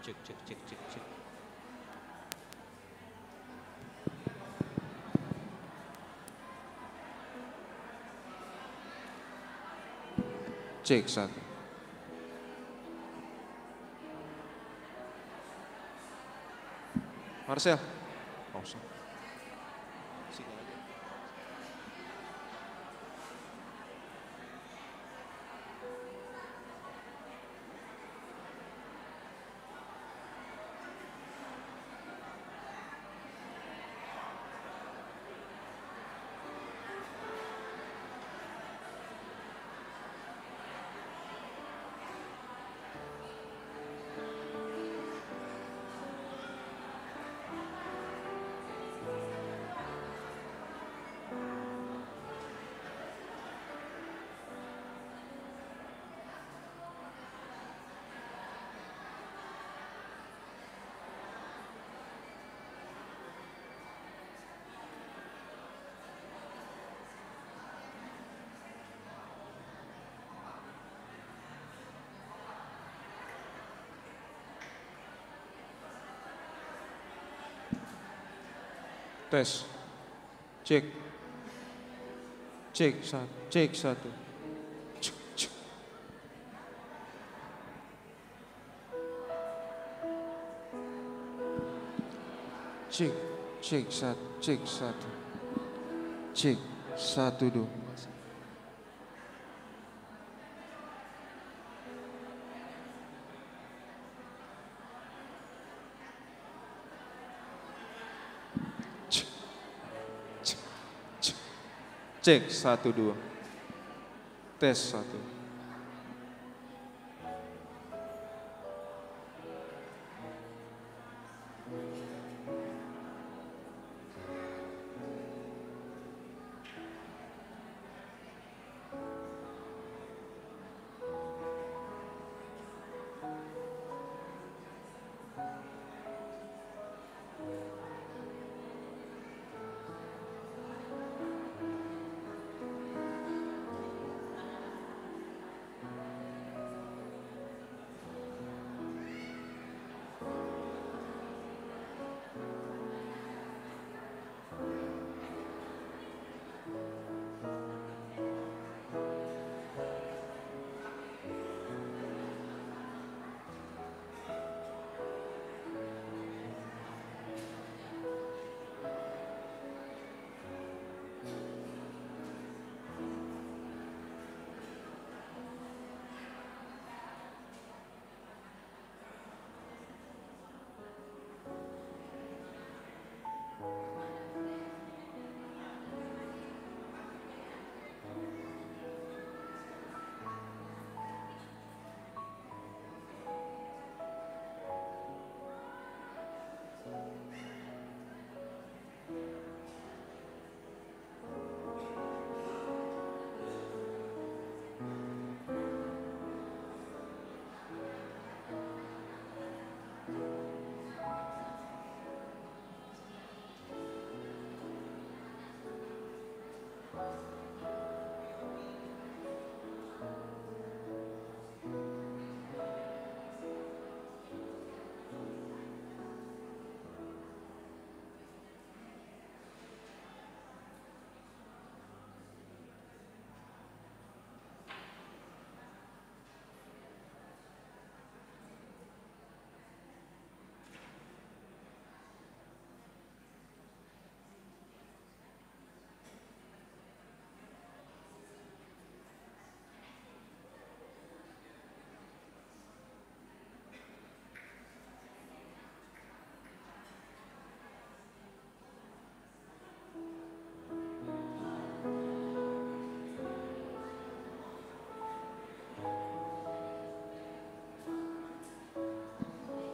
Cek cek cek cek cek. Cek satu. Marcel. Kosong. Sini aja. Tes. Cek. Cek satu. Cek satu. Cek, cek. Cek. Cek satu. Cek satu. Cek satu dua. Cek satu dua. Tes satu.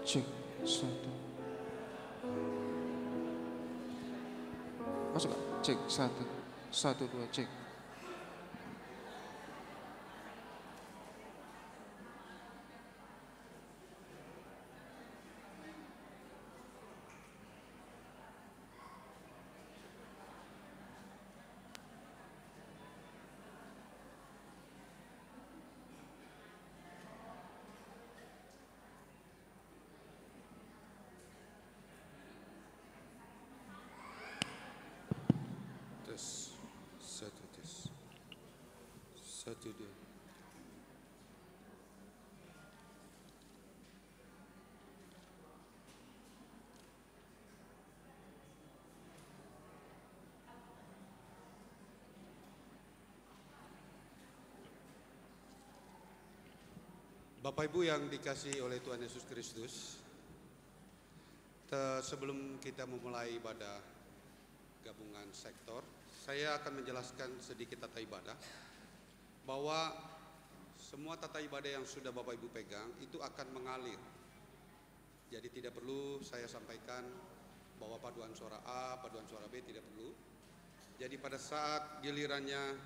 Cek satu. Masuk gak? Cek satu. Satu dua cek. 1, 2. Bapak Ibu yang dikasihi oleh Tuhan Yesus Kristus, sebelum kita memulai ibadah gabungan sektor, saya akan menjelaskan sedikit tata ibadah, bahwa semua tata ibadah yang sudah Bapak Ibu pegang itu akan mengalir. Jadi tidak perlu saya sampaikan bahwa paduan suara A, paduan suara B, tidak perlu. Jadi pada saat gilirannya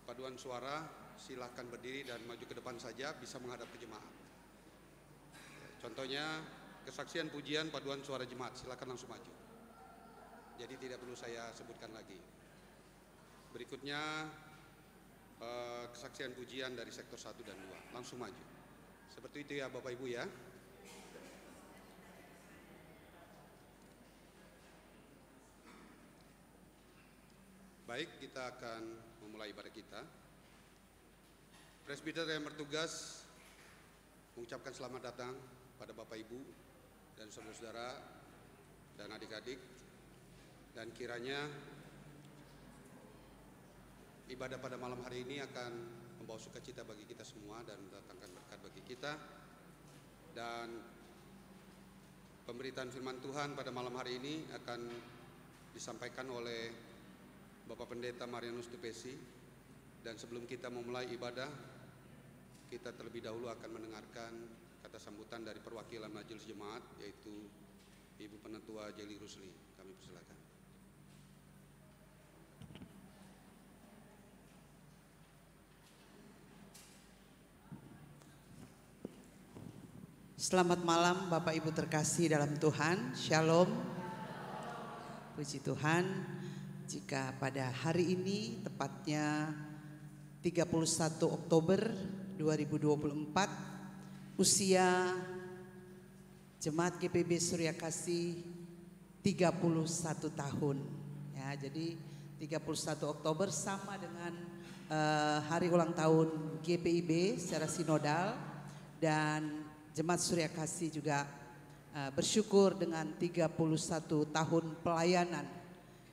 paduan suara, silahkan berdiri dan maju ke depan saja, bisa menghadap ke jemaat. Contohnya kesaksian pujian paduan suara jemaat, silahkan langsung maju. Jadi tidak perlu saya sebutkan lagi. Berikutnya kesaksian pujian dari sektor 1 dan 2, langsung maju. Seperti itu ya Bapak Ibu ya. Baik, kita akan memulai ibadah kita. Presbiter yang bertugas mengucapkan selamat datang pada Bapak Ibu dan saudara-saudara dan adik-adik, dan kiranya ibadah pada malam hari ini akan membawa sukacita bagi kita semua dan mendatangkan berkat bagi kita. Dan pemberitaan firman Tuhan pada malam hari ini akan disampaikan oleh Bapak Pendeta Marianus Tupesi. Dan sebelum kita memulai ibadah, kita terlebih dahulu akan mendengarkan kata sambutan dari perwakilan Majelis Jemaat, yaitu Ibu Penatua Jeli Rusli. Kami persilakan. Selamat malam Bapak Ibu terkasih dalam Tuhan. Shalom. Puji Tuhan, jika pada hari ini tepatnya 31 Oktober 2024, usia Jemaat GPIB Surya Kasih 31 tahun. Ya, jadi 31 Oktober sama dengan hari ulang tahun GPIB secara sinodal, dan Jemaat Surya Kasih juga bersyukur dengan 31 tahun pelayanan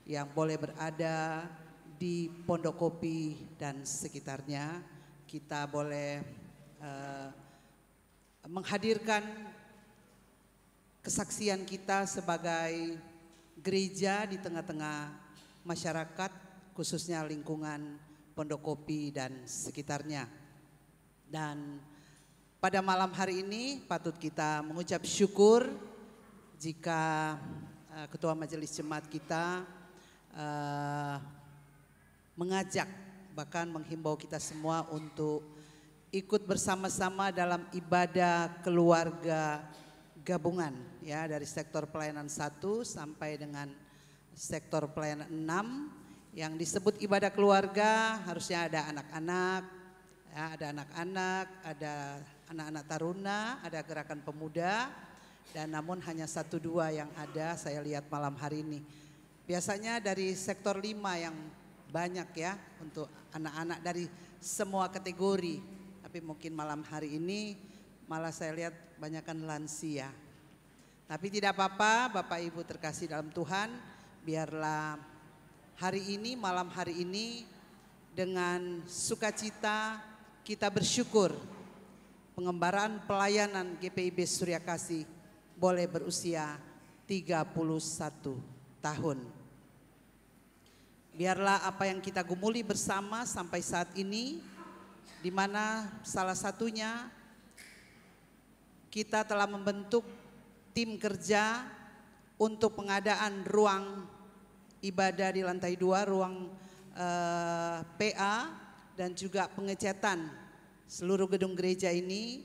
yang boleh berada di Pondokopi dan sekitarnya. Kita boleh menghadirkan kesaksian kita sebagai gereja di tengah-tengah masyarakat, khususnya lingkungan Pondokopi dan sekitarnya. Dan pada malam hari ini patut kita mengucap syukur jika Ketua Majelis Jemaat kita mengajak, bahkan menghimbau kita semua untuk ikut bersama-sama dalam ibadah keluarga gabungan, ya, dari sektor pelayanan 1 sampai dengan sektor pelayanan 6. Yang disebut ibadah keluarga harusnya ada anak-anak, ya, ada anak-anak, ada anak-anak taruna, ada gerakan pemuda, dan namun hanya 1-2 yang ada saya lihat malam hari ini. Biasanya dari sektor 5 yang banyak, ya, untuk anak-anak dari semua kategori. Tapi mungkin malam hari ini malah saya lihat banyakkan lansia. Tapi tidak apa-apa Bapak Ibu terkasih dalam Tuhan, biarlah hari ini, malam hari ini dengan sukacita kita bersyukur pengembaraan pelayanan GPIB Surya Kasih boleh berusia 31 tahun. Biarlah apa yang kita gumuli bersama sampai saat ini, di mana salah satunya kita telah membentuk tim kerja untuk pengadaan ruang ibadah di lantai 2, ruang PA, dan juga pengecatan seluruh gedung gereja ini.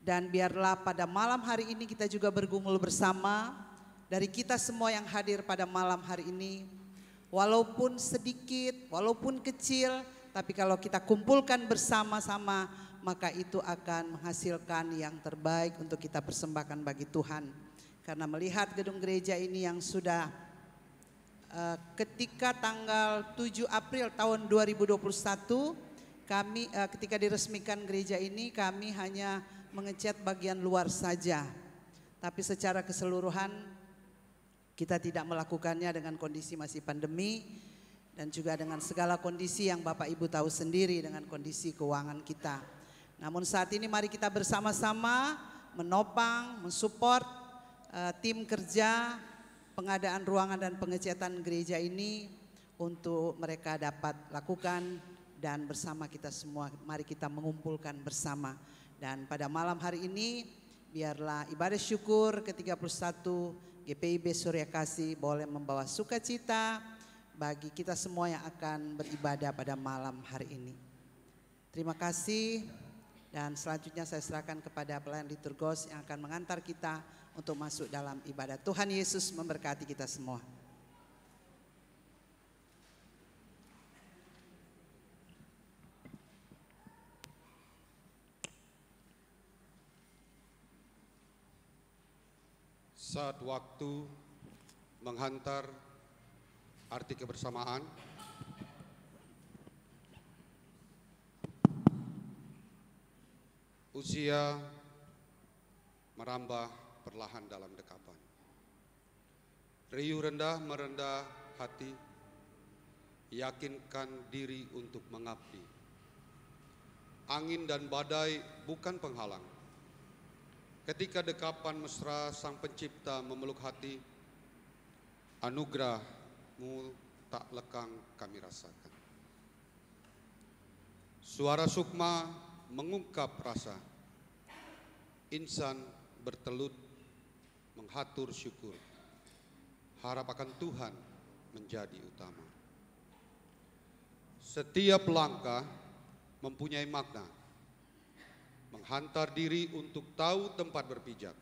Dan biarlah pada malam hari ini kita juga bergumul bersama, dari kita semua yang hadir pada malam hari ini, walaupun sedikit, walaupun kecil, tapi kalau kita kumpulkan bersama-sama, maka itu akan menghasilkan yang terbaik untuk kita persembahkan bagi Tuhan. Karena melihat gedung gereja ini yang sudah ketika tanggal 7 April tahun 2021 kami ketika diresmikan gereja ini kami hanya mengecat bagian luar saja. Tapi secara keseluruhan kita tidak melakukannya dengan kondisi masih pandemi dan juga dengan segala kondisi yang Bapak Ibu tahu sendiri dengan kondisi keuangan kita. Namun saat ini mari kita bersama-sama menopang, mensupport tim kerja pengadaan ruangan dan pengecatan gereja ini untuk mereka dapat lakukan, dan bersama kita semua mari kita mengumpulkan bersama. Dan pada malam hari ini biarlah ibadah syukur ke-31 GPIB Surya Kasih boleh membawa sukacita bagi kita semua yang akan beribadah pada malam hari ini. Terima kasih, dan selanjutnya saya serahkan kepada pelayan liturgos yang akan mengantar kita untuk masuk dalam ibadah. Tuhan Yesus memberkati kita semua. Saat waktu menghantar arti kebersamaan, usia merambah perlahan dalam dekapan. Riuh rendah merendah hati, yakinkan diri untuk mengabdi. Angin dan badai bukan penghalang. Ketika dekapan mesra Sang Pencipta memeluk hati, anugerah-Mu tak lekang kami rasakan. Suara sukma mengungkap rasa, insan bertelut menghatur syukur, harap akan Tuhan menjadi utama. Setiap langkah mempunyai makna, menghantar diri untuk tahu tempat berpijak.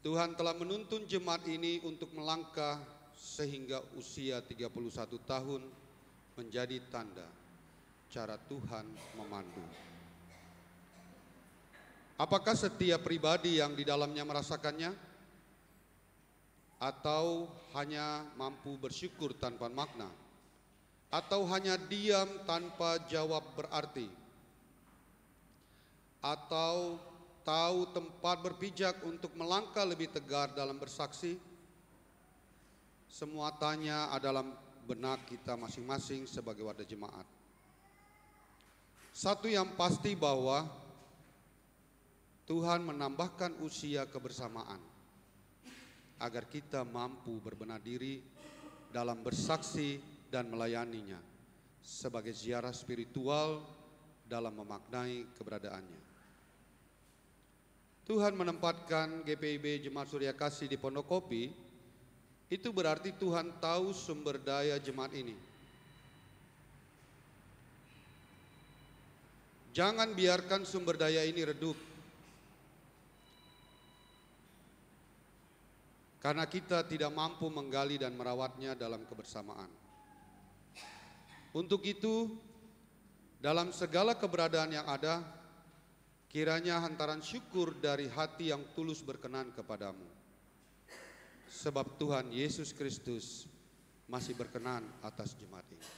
Tuhan telah menuntun jemaat ini untuk melangkah sehingga usia 31 tahun menjadi tanda cara Tuhan memandu. Apakah setiap pribadi yang di dalamnya merasakannya? Atau hanya mampu bersyukur tanpa makna? Atau hanya diam tanpa jawab berarti? Atau tahu tempat berpijak untuk melangkah lebih tegar dalam bersaksi? Semua tanya adalah benak kita masing-masing sebagai wadah jemaat. Satu yang pasti bahwa Tuhan menambahkan usia kebersamaan agar kita mampu berbenah diri dalam bersaksi dan melayaninya sebagai ziarah spiritual dalam memaknai keberadaannya. Tuhan menempatkan GPIB Jemaat Surya Kasih di Pondok Kopi, itu berarti Tuhan tahu sumber daya jemaat ini. Jangan biarkan sumber daya ini redup, karena kita tidak mampu menggali dan merawatnya dalam kebersamaan. Untuk itu, dalam segala keberadaan yang ada, kiranya hantaran syukur dari hati yang tulus berkenan kepadamu. Sebab Tuhan Yesus Kristus masih berkenan atas jemaat ini.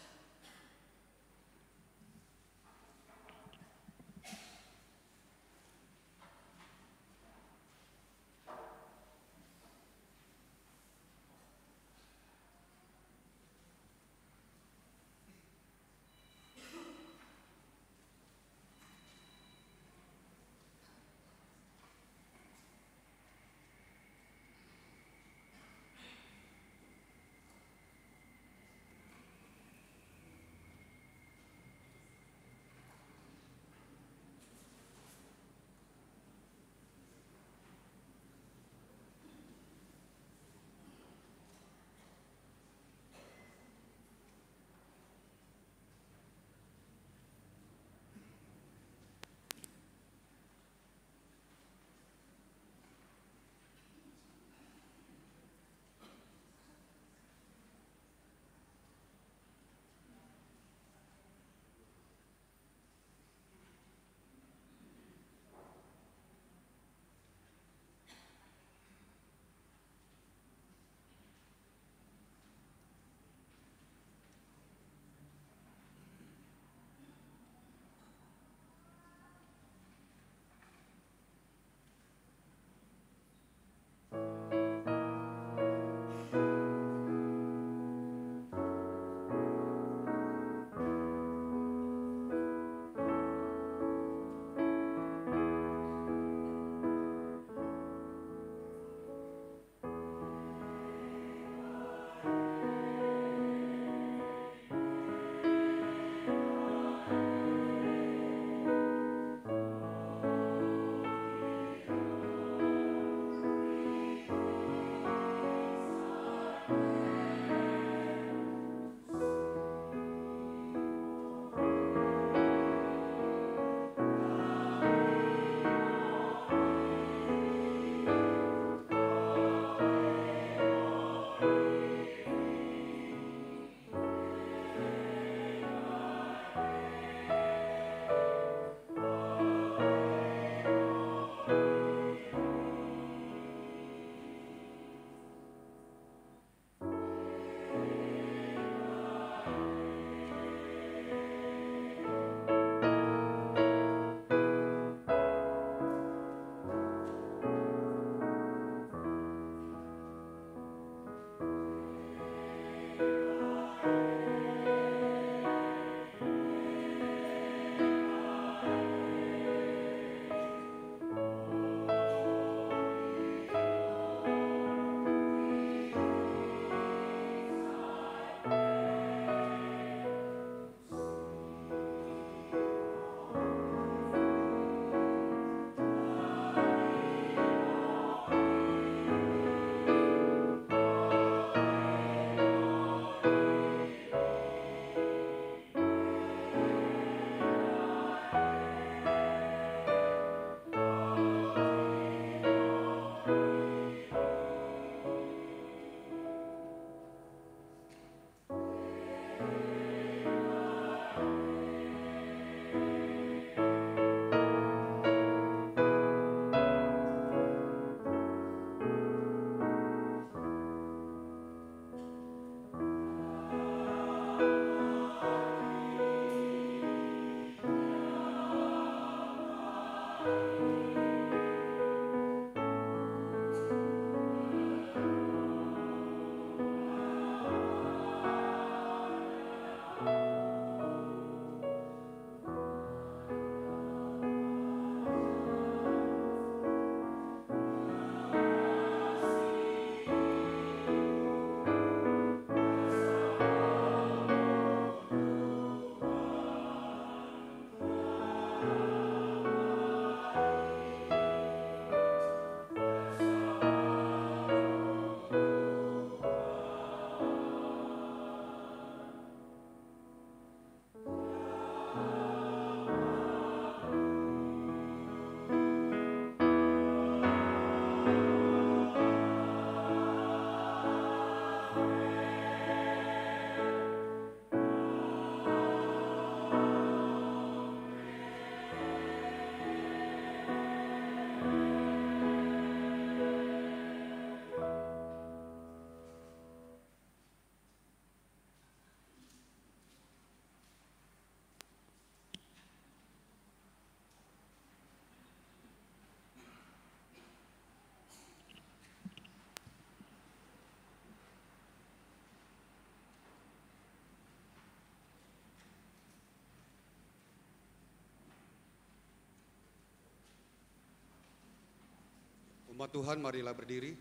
Umat Tuhan, marilah berdiri.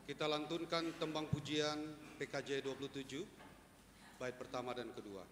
Kita lantunkan tembang pujian PKJ 27, bait pertama dan kedua.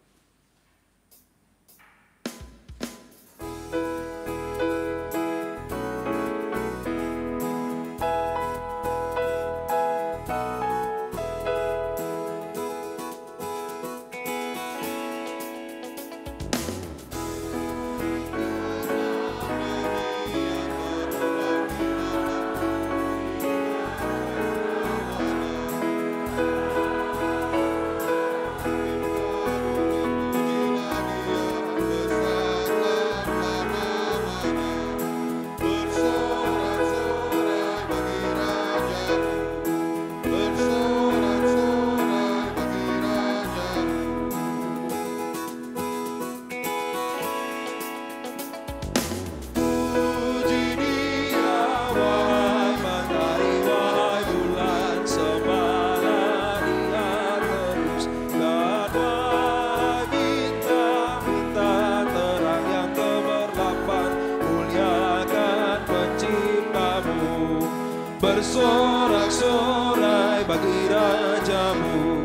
Bersorak-sorai bagi rajamu,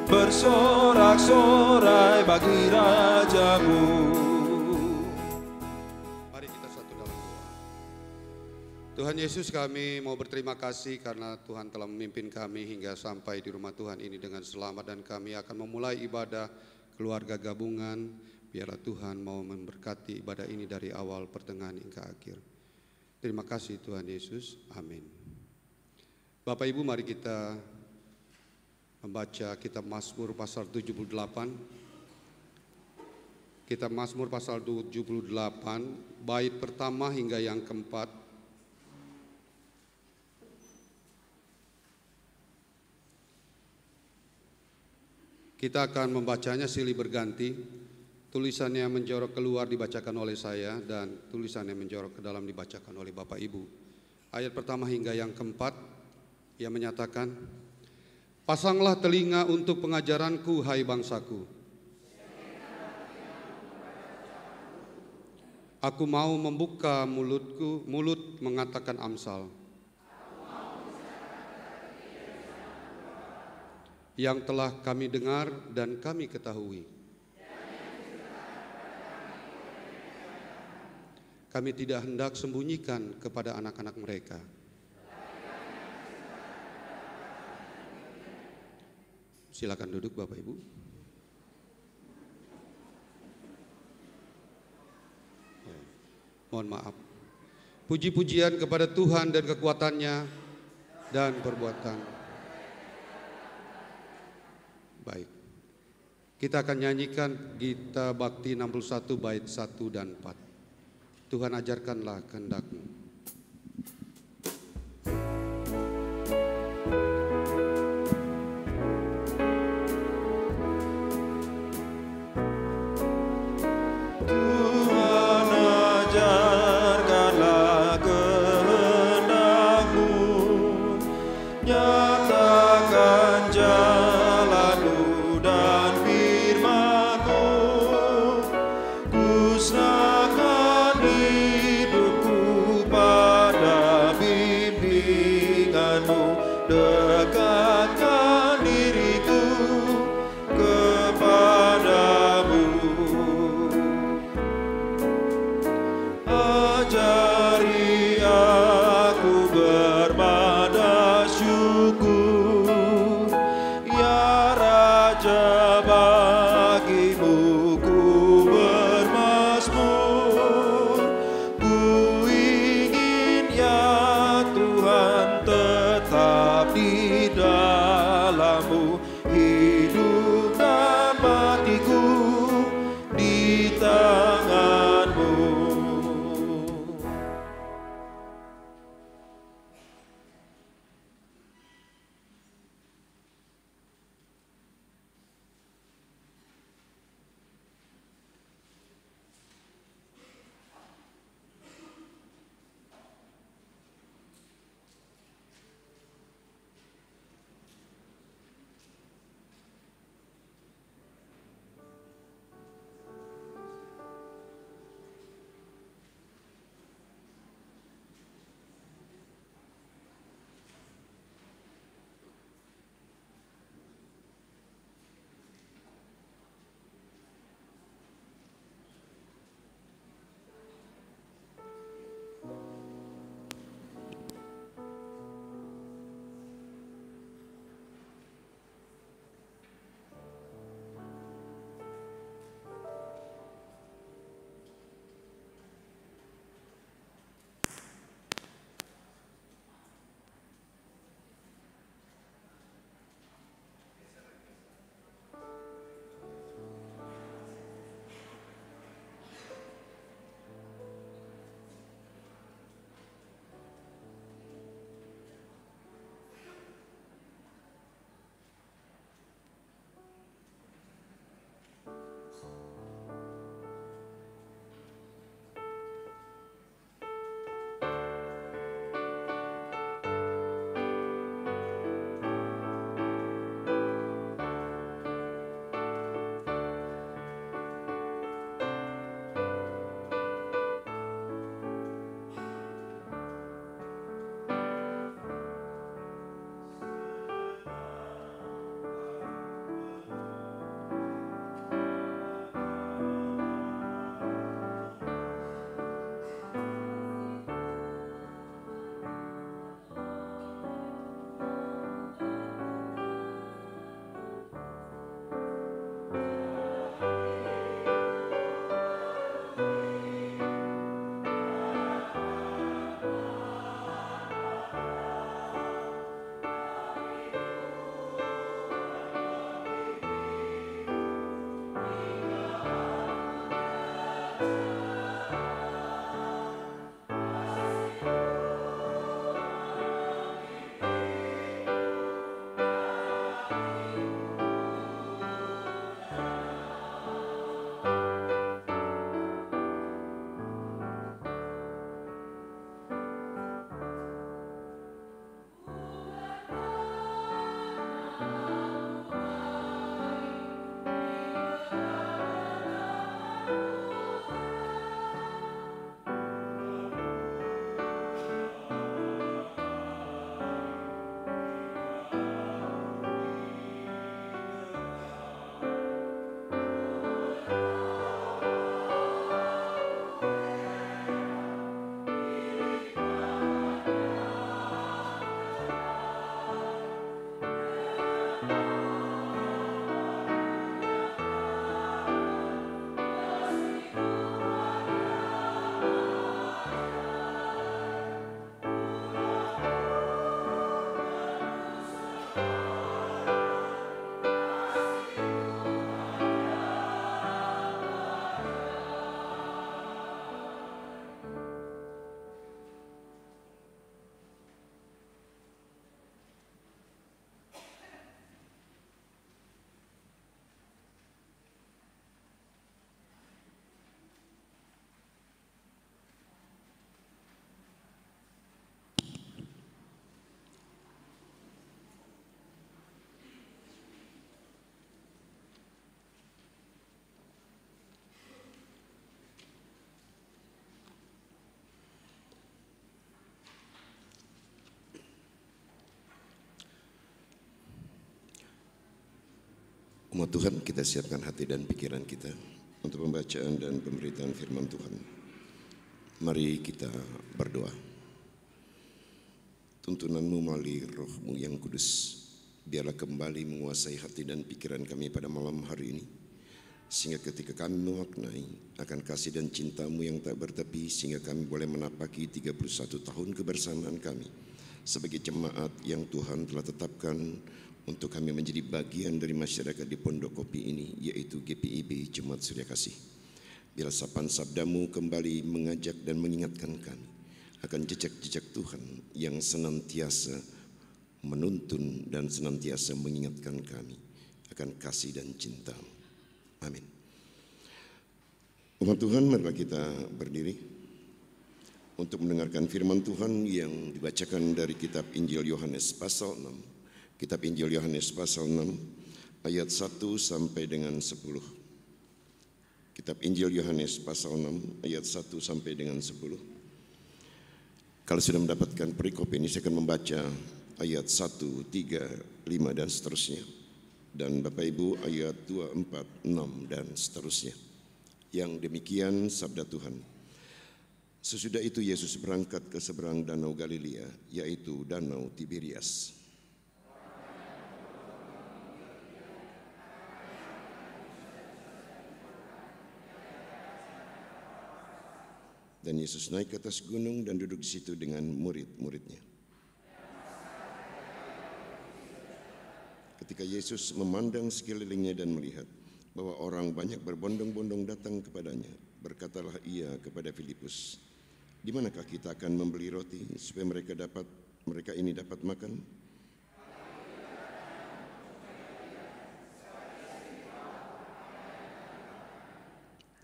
bersorak-sorai bagi rajamu. Mari kita satu dalam doa. Tuhan Yesus, kami mau berterima kasih karena Tuhan telah memimpin kami hingga sampai di rumah Tuhan ini dengan selamat, dan kami akan memulai ibadah keluarga gabungan. Biarlah Tuhan mau memberkati ibadah ini dari awal, pertengahan hingga akhir. Terima kasih Tuhan Yesus, amin. Bapak Ibu, mari kita membaca kitab Mazmur pasal 78. Kitab Mazmur pasal 78, bait pertama hingga yang keempat. Kita akan membacanya silih berganti. Tulisannya menjorok keluar dibacakan oleh saya, dan tulisannya menjorok ke dalam dibacakan oleh Bapak Ibu. Ayat pertama hingga yang keempat. Ia menyatakan, pasanglah telinga untuk pengajaranku, hai bangsaku. Aku mau membuka mulutku, mulut mengatakan amsal. Yang telah kami dengar dan kami ketahui. Kami tidak hendak sembunyikan kepada anak-anak mereka. Silakan duduk Bapak Ibu. Mohon maaf. Puji-pujian kepada Tuhan dan kekuatannya dan perbuatan. Baik. Kita akan nyanyikan Gita Bakti 61 bait 1 dan 4. Tuhan ajarkanlah kehendak-Mu. Umat Tuhan, kita siapkan hati dan pikiran kita untuk pembacaan dan pemberitaan firman Tuhan. Mari kita berdoa. Tuntunanmu melalui Roh-Mu yang kudus, biarlah kembali menguasai hati dan pikiran kami pada malam hari ini, sehingga ketika kami memaknai akan kasih dan cinta-Mu yang tak bertepi, sehingga kami boleh menapaki 31 tahun kebersamaan kami sebagai jemaat yang Tuhan telah tetapkan untuk kami menjadi bagian dari masyarakat di Pondok Kopi ini, yaitu GPIB Jemaat Surya Kasih. Biarlah sapaan sabda-Mu kembali mengajak dan mengingatkan kami akan jejak-jejak Tuhan yang senantiasa menuntun dan senantiasa mengingatkan kami akan kasih dan cinta-Mu. Amin. Umat Tuhan, marilah kita berdiri untuk mendengarkan firman Tuhan yang dibacakan dari kitab Injil Yohanes pasal 6. Kitab Injil Yohanes pasal 6 ayat 1 sampai dengan 10. Kitab Injil Yohanes pasal 6 ayat 1 sampai dengan 10. Kalau sudah mendapatkan perikop ini, saya akan membaca ayat 1, 3, 5 dan seterusnya. Dan Bapak Ibu ayat 2, 4, 6 dan seterusnya. Yang demikian sabda Tuhan. Sesudah itu Yesus berangkat ke seberang danau Galilea, yaitu danau Tiberias. Dan Yesus naik ke atas gunung dan duduk di situ dengan murid-muridnya. Ketika Yesus memandang sekelilingnya dan melihat bahwa orang banyak berbondong-bondong datang kepadanya, berkatalah ia kepada Filipus, "Di manakah kita akan membeli roti supaya mereka ini dapat makan?"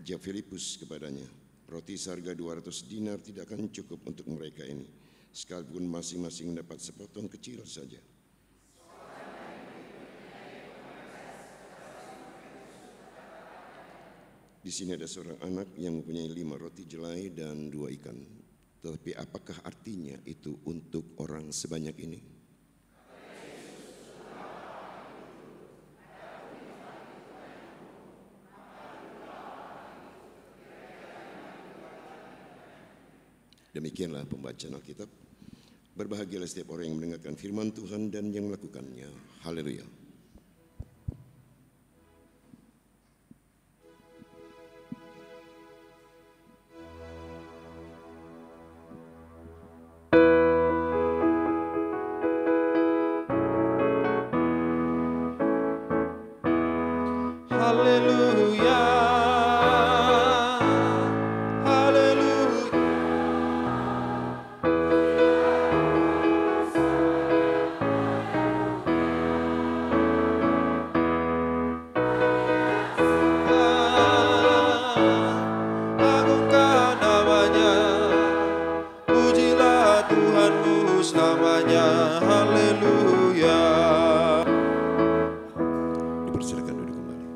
Jawab Filipus kepadanya, "Roti seharga 200 dinar tidak akan cukup untuk mereka ini, sekalipun masing-masing dapat sepotong kecil saja." Di sini ada seorang anak yang mempunyai 5 roti jelai dan 2 ikan. Tetapi apakah artinya itu untuk orang sebanyak ini? Demikianlah pembacaan Alkitab. Berbahagialah setiap orang yang mendengarkan firman Tuhan dan yang melakukannya. Haleluya. Haleluya. Namanya, haleluya. Dipersilakan duduk kembali.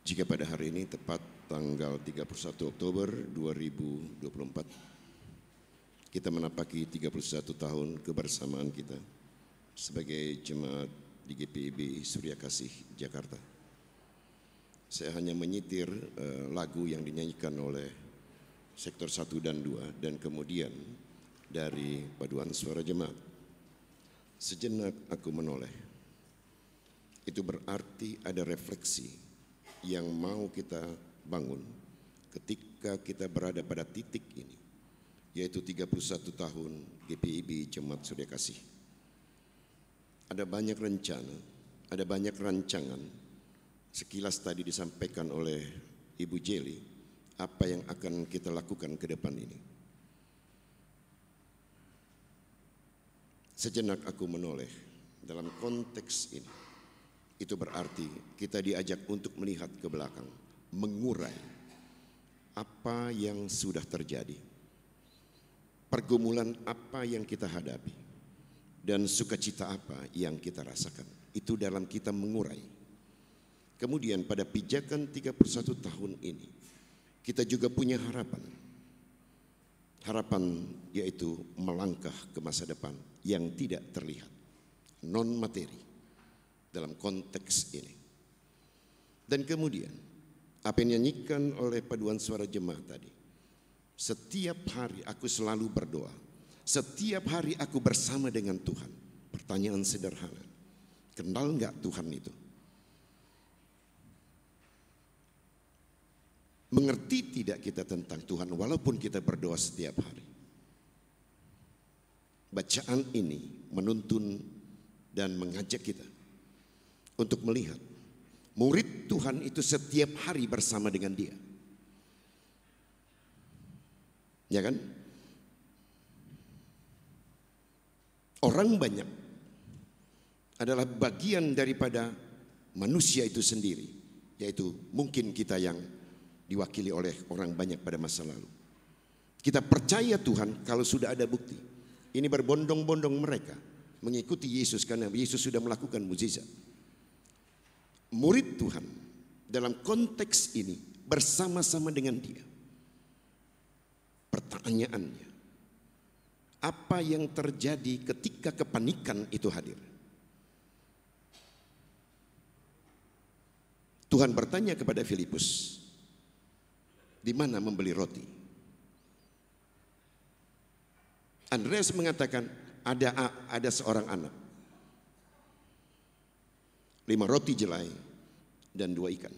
Jika pada hari ini tepat tanggal 31 Oktober 2024 kita menapaki 31 tahun kebersamaan kita sebagai jemaat di GPIB Surya Kasih Jakarta. Saya hanya menyitir lagu yang dinyanyikan oleh sektor 1 dan 2 dan kemudian dari paduan suara jemaat. Sejenak aku menoleh. Itu berarti ada refleksi yang mau kita bangun ketika kita berada pada titik ini, yaitu 31 tahun GPIB Jemaat Surya Kasih. Ada banyak rencana, ada banyak rancangan. Sekilas tadi disampaikan oleh Ibu Jeli, apa yang akan kita lakukan ke depan ini. Sejenak aku menoleh dalam konteks ini. Itu berarti kita diajak untuk melihat ke belakang, mengurai apa yang sudah terjadi, pergumulan apa yang kita hadapi, dan sukacita apa yang kita rasakan. Itu dalam kita mengurai. Kemudian pada pijakan 31 tahun ini, kita juga punya harapan. Harapan yaitu melangkah ke masa depan yang tidak terlihat, non materi dalam konteks ini. Dan kemudian apa yang dinyanyikan oleh paduan suara jemaat tadi, setiap hari aku selalu berdoa, setiap hari aku bersama dengan Tuhan. Pertanyaan sederhana, kenal enggak Tuhan itu? Mengerti tidak kita tentang Tuhan walaupun kita berdoa setiap hari? Bacaan ini menuntun dan mengajak kita untuk melihat murid Tuhan itu setiap hari bersama dengan Dia. Ya kan? Orang banyak adalah bagian daripada manusia itu sendiri, yaitu mungkin kita yang diwakili oleh orang banyak pada masa lalu. Kita percaya Tuhan kalau sudah ada bukti. Ini berbondong-bondong mereka mengikuti Yesus karena Yesus sudah melakukan mukjizat. Murid Tuhan dalam konteks ini bersama-sama dengan Dia. Pertanyaannya, apa yang terjadi ketika kepanikan itu hadir? Tuhan bertanya kepada Filipus, di mana membeli roti? Andreas mengatakan ada seorang anak, 5 roti jelai dan 2 ikan.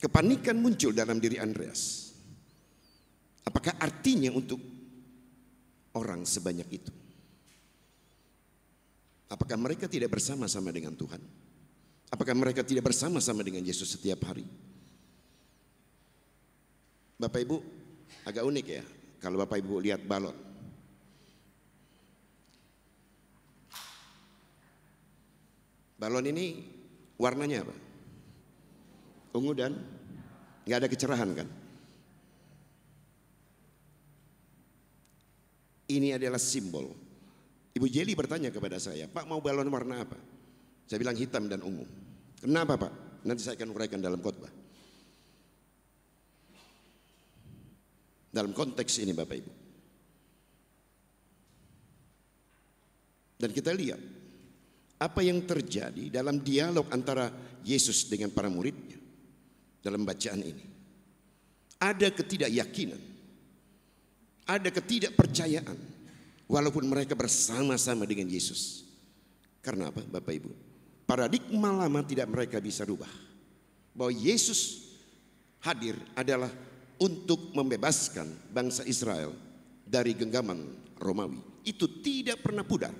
Kepanikan muncul dalam diri Andreas. Apakah artinya untuk orang sebanyak itu? Apakah mereka tidak bersama-sama dengan Tuhan? Apakah mereka tidak bersama-sama dengan Yesus setiap hari? Bapak Ibu, agak unik ya kalau Bapak Ibu lihat balon. Balon ini warnanya apa? Ungu dan nggak ada kecerahan kan? Ini adalah simbol. Ibu Jeli bertanya kepada saya, Pak mau balon warna apa? Saya bilang hitam dan ungu. Kenapa Pak? Nanti saya akan uraikan dalam khotbah. Dalam konteks ini Bapak Ibu. Dan kita lihat apa yang terjadi dalam dialog antara Yesus dengan para muridnya dalam bacaan ini. Ada ketidakyakinan, ada ketidakpercayaan walaupun mereka bersama-sama dengan Yesus. Karena apa Bapak Ibu? Paradigma lama tidak mereka bisa rubah. Bahwa Yesus hadir adalah untuk membebaskan bangsa Israel dari genggaman Romawi. Itu tidak pernah pudar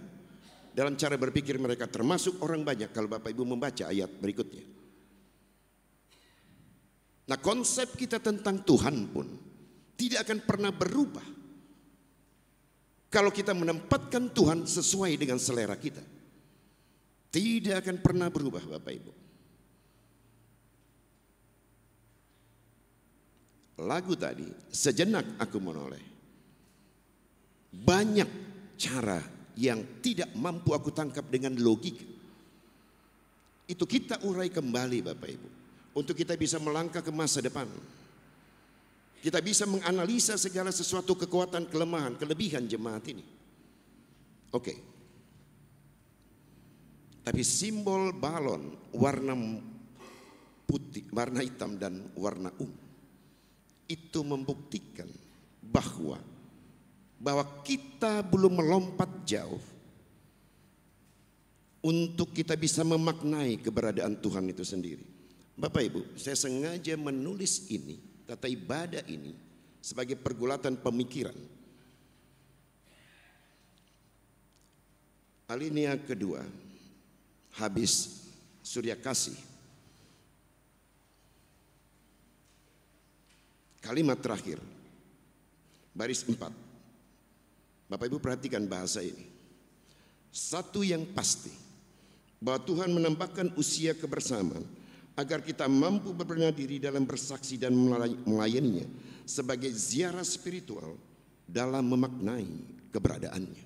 dalam cara berpikir mereka, termasuk orang banyak kalau Bapak Ibu membaca ayat berikutnya. Nah, konsep kita tentang Tuhan pun tidak akan pernah berubah kalau kita menempatkan Tuhan sesuai dengan selera kita. Tidak akan pernah berubah Bapak Ibu. Lagu tadi, sejenak aku menoleh. Banyak cara yang tidak mampu aku tangkap dengan logika. Itu kita urai kembali Bapak Ibu. Untuk kita bisa melangkah ke masa depan. Kita bisa menganalisa segala sesuatu kekuatan, kelemahan, kelebihan jemaat ini. Oke. Tapi simbol balon warna putih, warna hitam dan warna ungu itu membuktikan bahwa kita belum melompat jauh untuk kita bisa memaknai keberadaan Tuhan itu sendiri. Bapak Ibu, saya sengaja menulis ini, tata ibadah ini sebagai pergulatan pemikiran. Alinea kedua, habis Surya Kasih. Kalimat terakhir, baris 4. Bapak Ibu perhatikan bahasa ini. Satu yang pasti, bahwa Tuhan menambahkan usia kebersamaan agar kita mampu berbenah diri dalam bersaksi dan melayaninya sebagai ziarah spiritual dalam memaknai keberadaannya.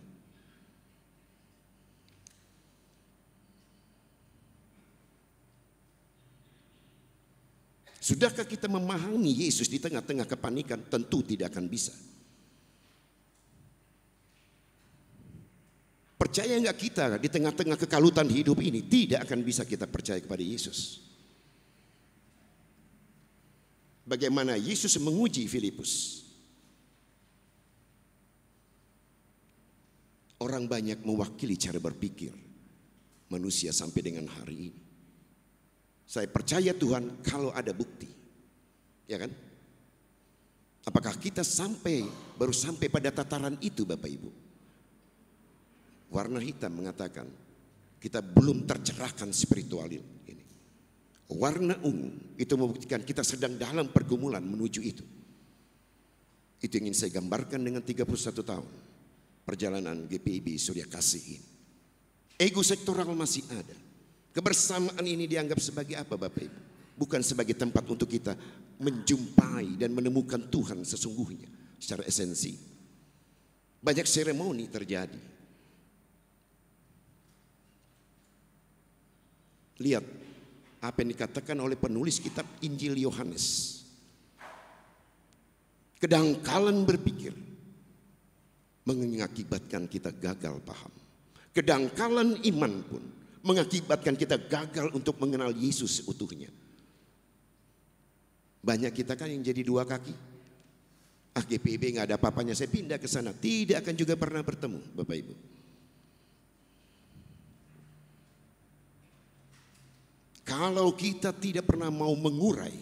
Sudahkah kita memahami Yesus di tengah-tengah kepanikan? Tentu tidak akan bisa. Percaya enggak kita di tengah-tengah kekalutan hidup ini? Tidak akan bisa kita percaya kepada Yesus. Bagaimana Yesus menguji Filipus? Orang banyak mewakili cara berpikir manusia sampai dengan hari ini. Saya percaya Tuhan kalau ada bukti. Ya kan? Apakah kita baru sampai pada tataran itu Bapak Ibu? Warna hitam mengatakan kita belum tercerahkan spiritual ini. Warna ungu itu membuktikan kita sedang dalam pergumulan menuju itu. Itu yang ingin saya gambarkan dengan 31 tahun perjalanan GPIB Surya Kasih ini. Ego sektoral masih ada. Kebersamaan ini dianggap sebagai apa Bapak Ibu? Bukan sebagai tempat untuk kita menjumpai dan menemukan Tuhan sesungguhnya secara esensi. Banyak seremoni terjadi. Lihat apa yang dikatakan oleh penulis kitab Injil Yohanes. Kedangkalan berpikir mengakibatkan kita gagal paham. Kedangkalan iman pun mengakibatkan kita gagal untuk mengenal Yesus seutuhnya. Banyak kita kan yang jadi dua kaki. GPIB nggak ada apa-apanya, saya pindah ke sana. Tidak akan juga pernah bertemu Bapak Ibu. Kalau kita tidak pernah mau mengurai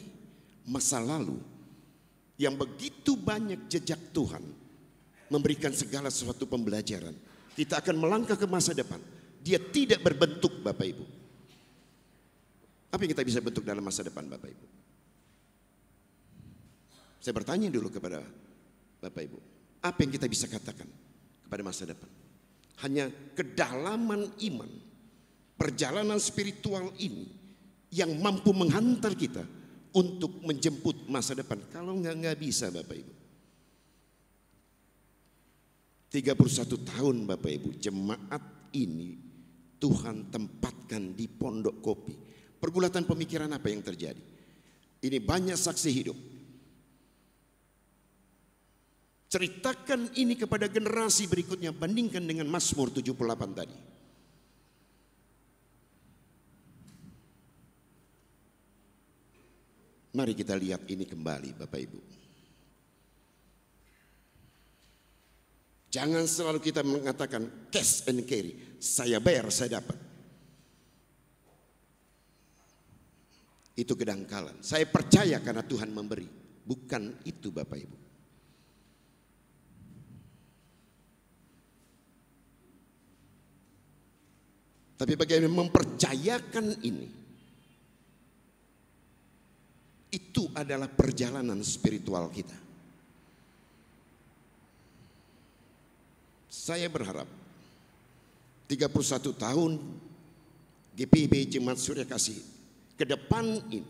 masa lalu yang begitu banyak jejak Tuhan memberikan segala sesuatu pembelajaran, kita akan melangkah ke masa depan. Dia tidak berbentuk Bapak Ibu. Apa yang kita bisa bentuk dalam masa depan Bapak Ibu? Saya bertanya dulu kepada Bapak Ibu, apa yang kita bisa katakan kepada masa depan? Hanya kedalaman iman, perjalanan spiritual ini yang mampu menghantar kita untuk menjemput masa depan. Kalau nggak bisa Bapak Ibu. 31 tahun Bapak Ibu jemaat ini Tuhan tempatkan di Pondok Kopi. Pergulatan pemikiran apa yang terjadi? Ini banyak saksi hidup. Ceritakan ini kepada generasi berikutnya, bandingkan dengan Mazmur 78 tadi. Mari kita lihat ini kembali Bapak Ibu. Jangan selalu kita mengatakan cash and carry. Saya bayar, saya dapat. Itu kedangkalan. Saya percaya karena Tuhan memberi. Bukan itu Bapak Ibu. Tapi bagaimana mempercayakan ini? Itu adalah perjalanan spiritual kita. Saya berharap 31 tahun GPIB Jemaat Surya Kasih ke depan ini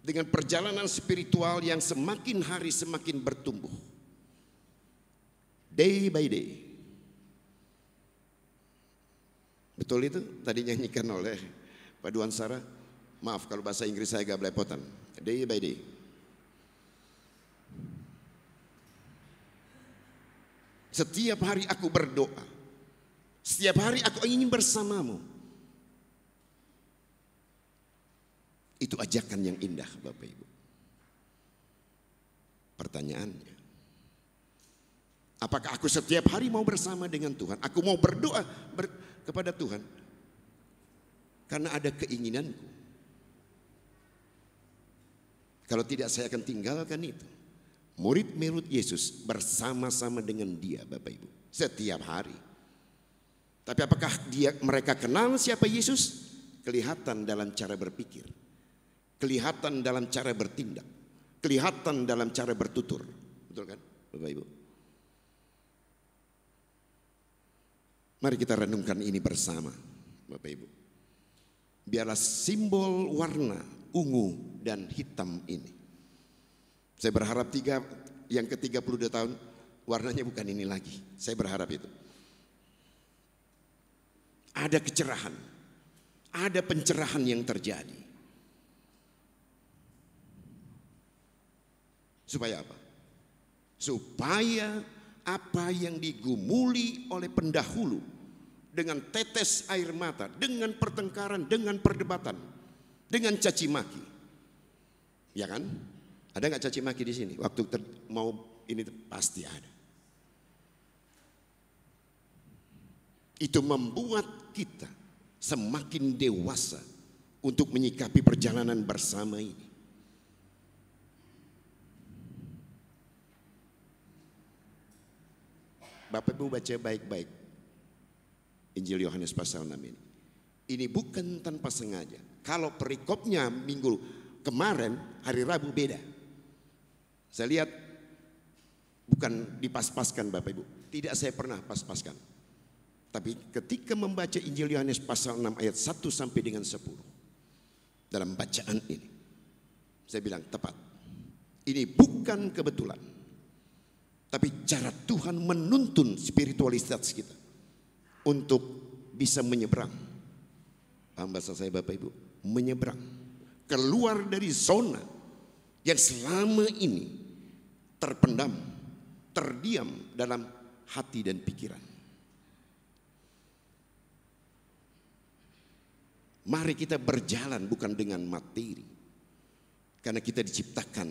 dengan perjalanan spiritual yang semakin hari semakin bertumbuh. Day by day. Betul itu tadi nyanyikan oleh Pak Duan Sara. Maaf kalau bahasa Inggris saya agak belepotan. Day by day. Setiap hari aku berdoa. Setiap hari aku ingin bersamamu. Itu ajakan yang indah Bapak Ibu. Pertanyaannya, apakah aku setiap hari mau bersama dengan Tuhan? Aku mau berdoa kepada Tuhan karena ada keinginanku. Kalau tidak saya akan tinggalkan itu. Murid-murid Yesus bersama-sama dengan dia Bapak Ibu. Setiap hari. Tapi apakah mereka kenal siapa Yesus? Kelihatan dalam cara berpikir. Kelihatan dalam cara bertindak. Kelihatan dalam cara bertutur. Betul kan Bapak Ibu? Mari kita renungkan ini bersama Bapak Ibu. Biarlah simbol warna ungu dan hitam ini. Saya berharap yang ke-32 tahun warnanya bukan ini lagi. Saya berharap itu. Ada kecerahan. Ada pencerahan yang terjadi. Supaya apa? Supaya apa yang digumuli oleh pendahulu dengan tetes air mata, dengan pertengkaran, dengan perdebatan, dengan caci maki. Ya kan? Ada nggak caci maki di sini? Waktu mau ini pasti ada. Itu membuat kita semakin dewasa untuk menyikapi perjalanan bersama ini. Bapak Ibu baca baik-baik Injil Yohanes pasal 6 ini. Ini bukan tanpa sengaja. Kalau perikopnya minggu kemarin, hari Rabu beda. Saya lihat bukan dipas-paskan Bapak Ibu. Tidak, saya pernah pas-paskan. Tapi ketika membaca Injil Yohanes pasal 6 ayat 1 sampai dengan 10. Dalam bacaan ini. Saya bilang tepat. Ini bukan kebetulan. Tapi cara Tuhan menuntun spiritualitas kita untuk bisa menyeberang. Paham bahasa saya Bapak Ibu? Menyeberang. Keluar dari zona yang selama ini terpendam, terdiam dalam hati dan pikiran. Mari kita berjalan bukan dengan materi. Karena kita diciptakan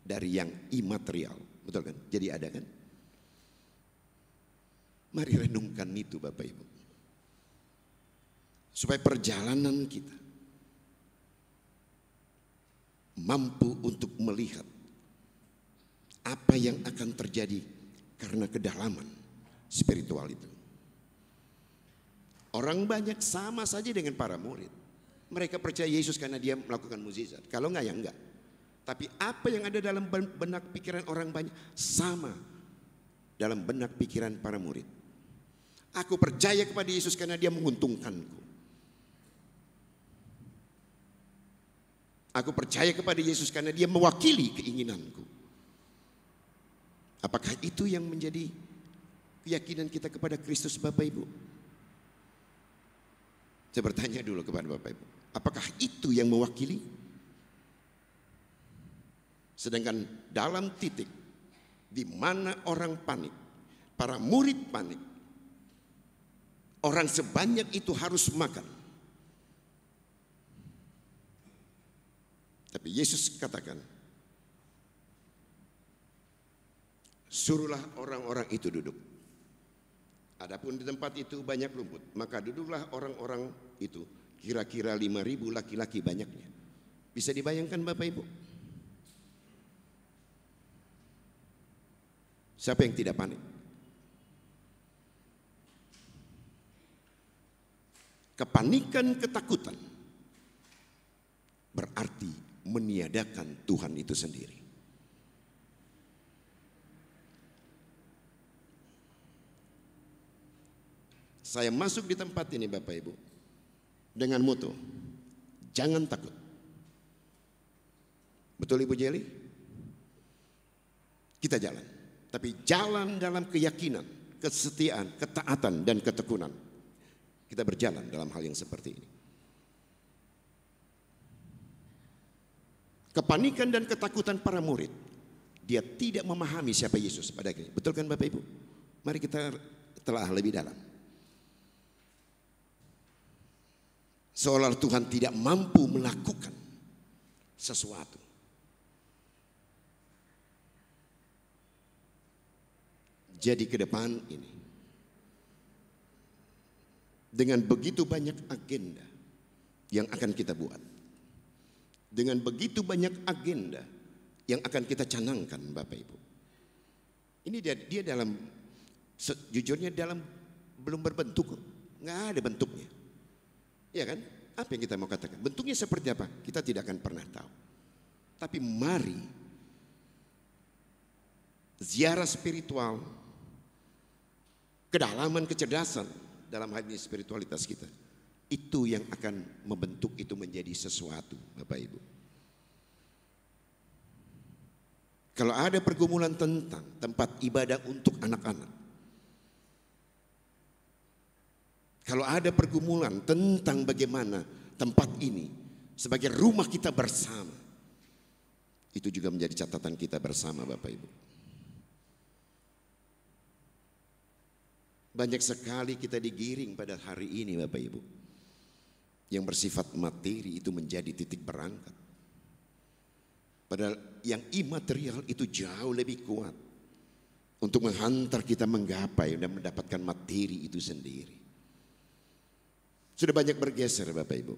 dari yang imaterial. Betul kan? Jadi ada kan? Mari renungkan itu Bapak Ibu. Supaya perjalanan kita mampu untuk melihat apa yang akan terjadi karena kedalaman spiritual itu. Orang banyak sama saja dengan para murid. Mereka percaya Yesus karena dia melakukan mukjizat. Kalau enggak ya enggak. Tapi apa yang ada dalam benak pikiran orang banyak sama dalam benak pikiran para murid. Aku percaya kepada Yesus karena dia menguntungkanku. Aku percaya kepada Yesus karena dia mewakili keinginanku. Apakah itu yang menjadi keyakinan kita kepada Kristus Bapak Ibu? Saya bertanya dulu kepada Bapak Ibu. Apakah itu yang mewakili? Sedangkan dalam titik di mana orang panik, para murid panik, orang sebanyak itu harus makan. Tapi Yesus katakan, suruhlah orang-orang itu duduk. Adapun di tempat itu banyak rumput, maka duduklah orang-orang itu, kira-kira 5.000 laki-laki banyaknya. Bisa dibayangkan Bapak Ibu? Siapa yang tidak panik? Kepanikan, ketakutan berarti meniadakan Tuhan itu sendiri. Saya masuk di tempat ini Bapak Ibu dengan moto, jangan takut. Betul Ibu Jeli? Kita jalan. Tapi jalan dalam keyakinan, kesetiaan, ketaatan, dan ketekunan. Kita berjalan dalam hal yang seperti ini. Kepanikan dan ketakutan para murid. Dia tidak memahami siapa Yesus pada akhirnya. Betul kan Bapak Ibu? Mari kita telah lebih dalam. Seolah Tuhan tidak mampu melakukan sesuatu. Jadi ke depan ini, dengan begitu banyak agenda yang akan kita buat, dengan begitu banyak agenda yang akan kita canangkan Bapak Ibu. Ini dia dalam, sejujurnya dalam belum berbentuk, nggak ada bentuknya. Ya kan? Apa yang kita mau katakan? Bentuknya seperti apa? Kita tidak akan pernah tahu. Tapi mari ziarah spiritual, kedalaman kecerdasan dalam hal ini spiritualitas kita, itu yang akan membentuk itu menjadi sesuatu Bapak Ibu. Kalau ada pergumulan tentang tempat ibadah untuk anak-anak, kalau ada pergumulan tentang bagaimana tempat ini sebagai rumah kita bersama, Itu juga menjadi catatan kita bersama Bapak Ibu. Banyak sekali kita digiring pada hari ini Bapak Ibu, yang bersifat materi itu menjadi titik berangkat. Padahal yang imaterial itu jauh lebih kuat untuk menghantar kita menggapai dan mendapatkan materi itu sendiri. Sudah banyak bergeser Bapak Ibu.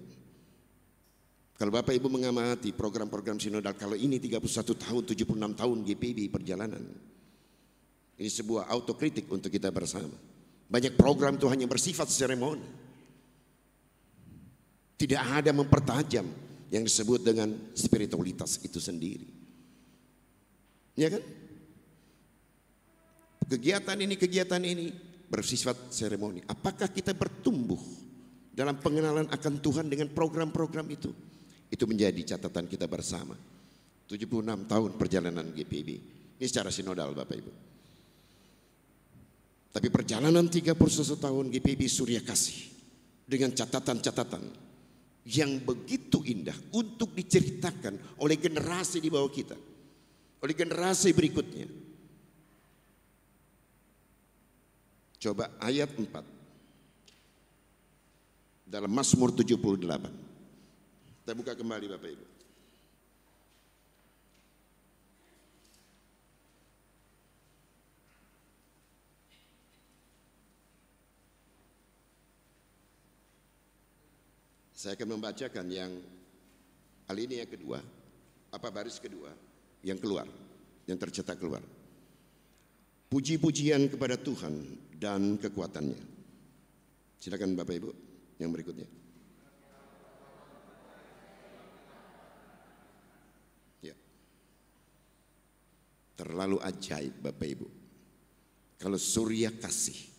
Kalau Bapak Ibu mengamati program-program sinodal, kalau ini 31 tahun, 76 tahun GPIB perjalanan. Ini sebuah autokritik untuk kita bersama. Banyak program itu hanya bersifat seremoni. Tidak ada mempertajam yang disebut dengan spiritualitas itu sendiri. Ya kan? Kegiatan ini bersifat seremoni. Apakah kita bertumbuh dalam pengenalan akan Tuhan dengan program-program itu? Itu menjadi catatan kita bersama. 76 tahun perjalanan GPIB. Ini secara sinodal Bapak Ibu. Tapi perjalanan 31 tahun GPIB Surya Kasih dengan catatan-catatan yang begitu indah untuk diceritakan oleh generasi di bawah kita, oleh generasi berikutnya. Coba ayat 4 dalam Mazmur 78. Kita buka kembali Bapak Ibu. Saya akan membacakan yang alinea kedua, baris kedua, yang keluar, yang tercetak keluar. Puji-pujian kepada Tuhan dan kekuatannya. Silakan Bapak Ibu yang berikutnya. Ya. Terlalu ajaib Bapak Ibu. Kalau Surya Kasih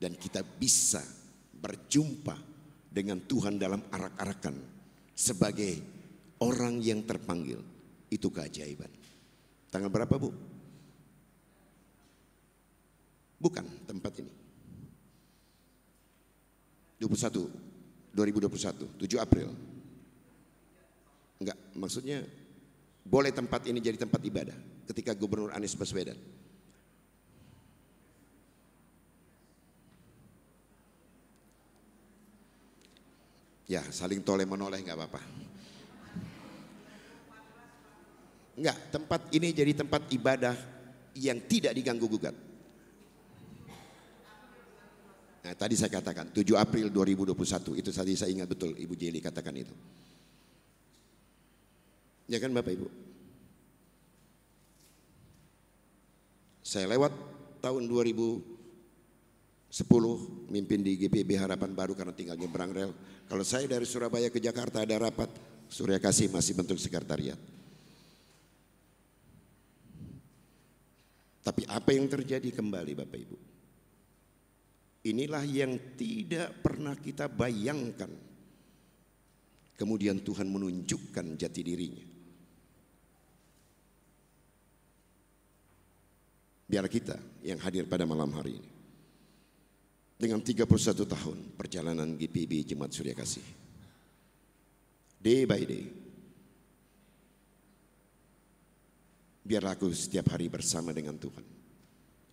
dan kita bisa berjumpa dengan Tuhan dalam arak-arakan sebagai orang yang terpanggil, itu keajaiban. Tanggal berapa Bu? Bukan tempat ini. 2021, 7 April. Enggak, maksudnya boleh tempat ini jadi tempat ibadah ketika Gubernur Anies Baswedan. Ya, saling toleh menoleh nggak apa-apa. Enggak, tempat ini jadi tempat ibadah yang tidak diganggu gugat. Nah, tadi saya katakan 7 April 2021, itu tadi saya ingat betul Ibu Jeli katakan itu. Ya kan Bapak Ibu? Saya lewat tahun 2010 mimpin di GPIB Harapan Baru karena tinggal nyebrang rel. Kalau saya dari Surabaya ke Jakarta ada rapat, Surya Kasih masih bentuk sekretariat. Tapi apa yang terjadi kembali Bapak Ibu? Inilah yang tidak pernah kita bayangkan. Kemudian Tuhan menunjukkan jati dirinya. Biar kita yang hadir pada malam hari ini. Dengan 31 tahun perjalanan GPIB Jemaat Surya Kasih. Day by day. Biar aku setiap hari bersama dengan Tuhan.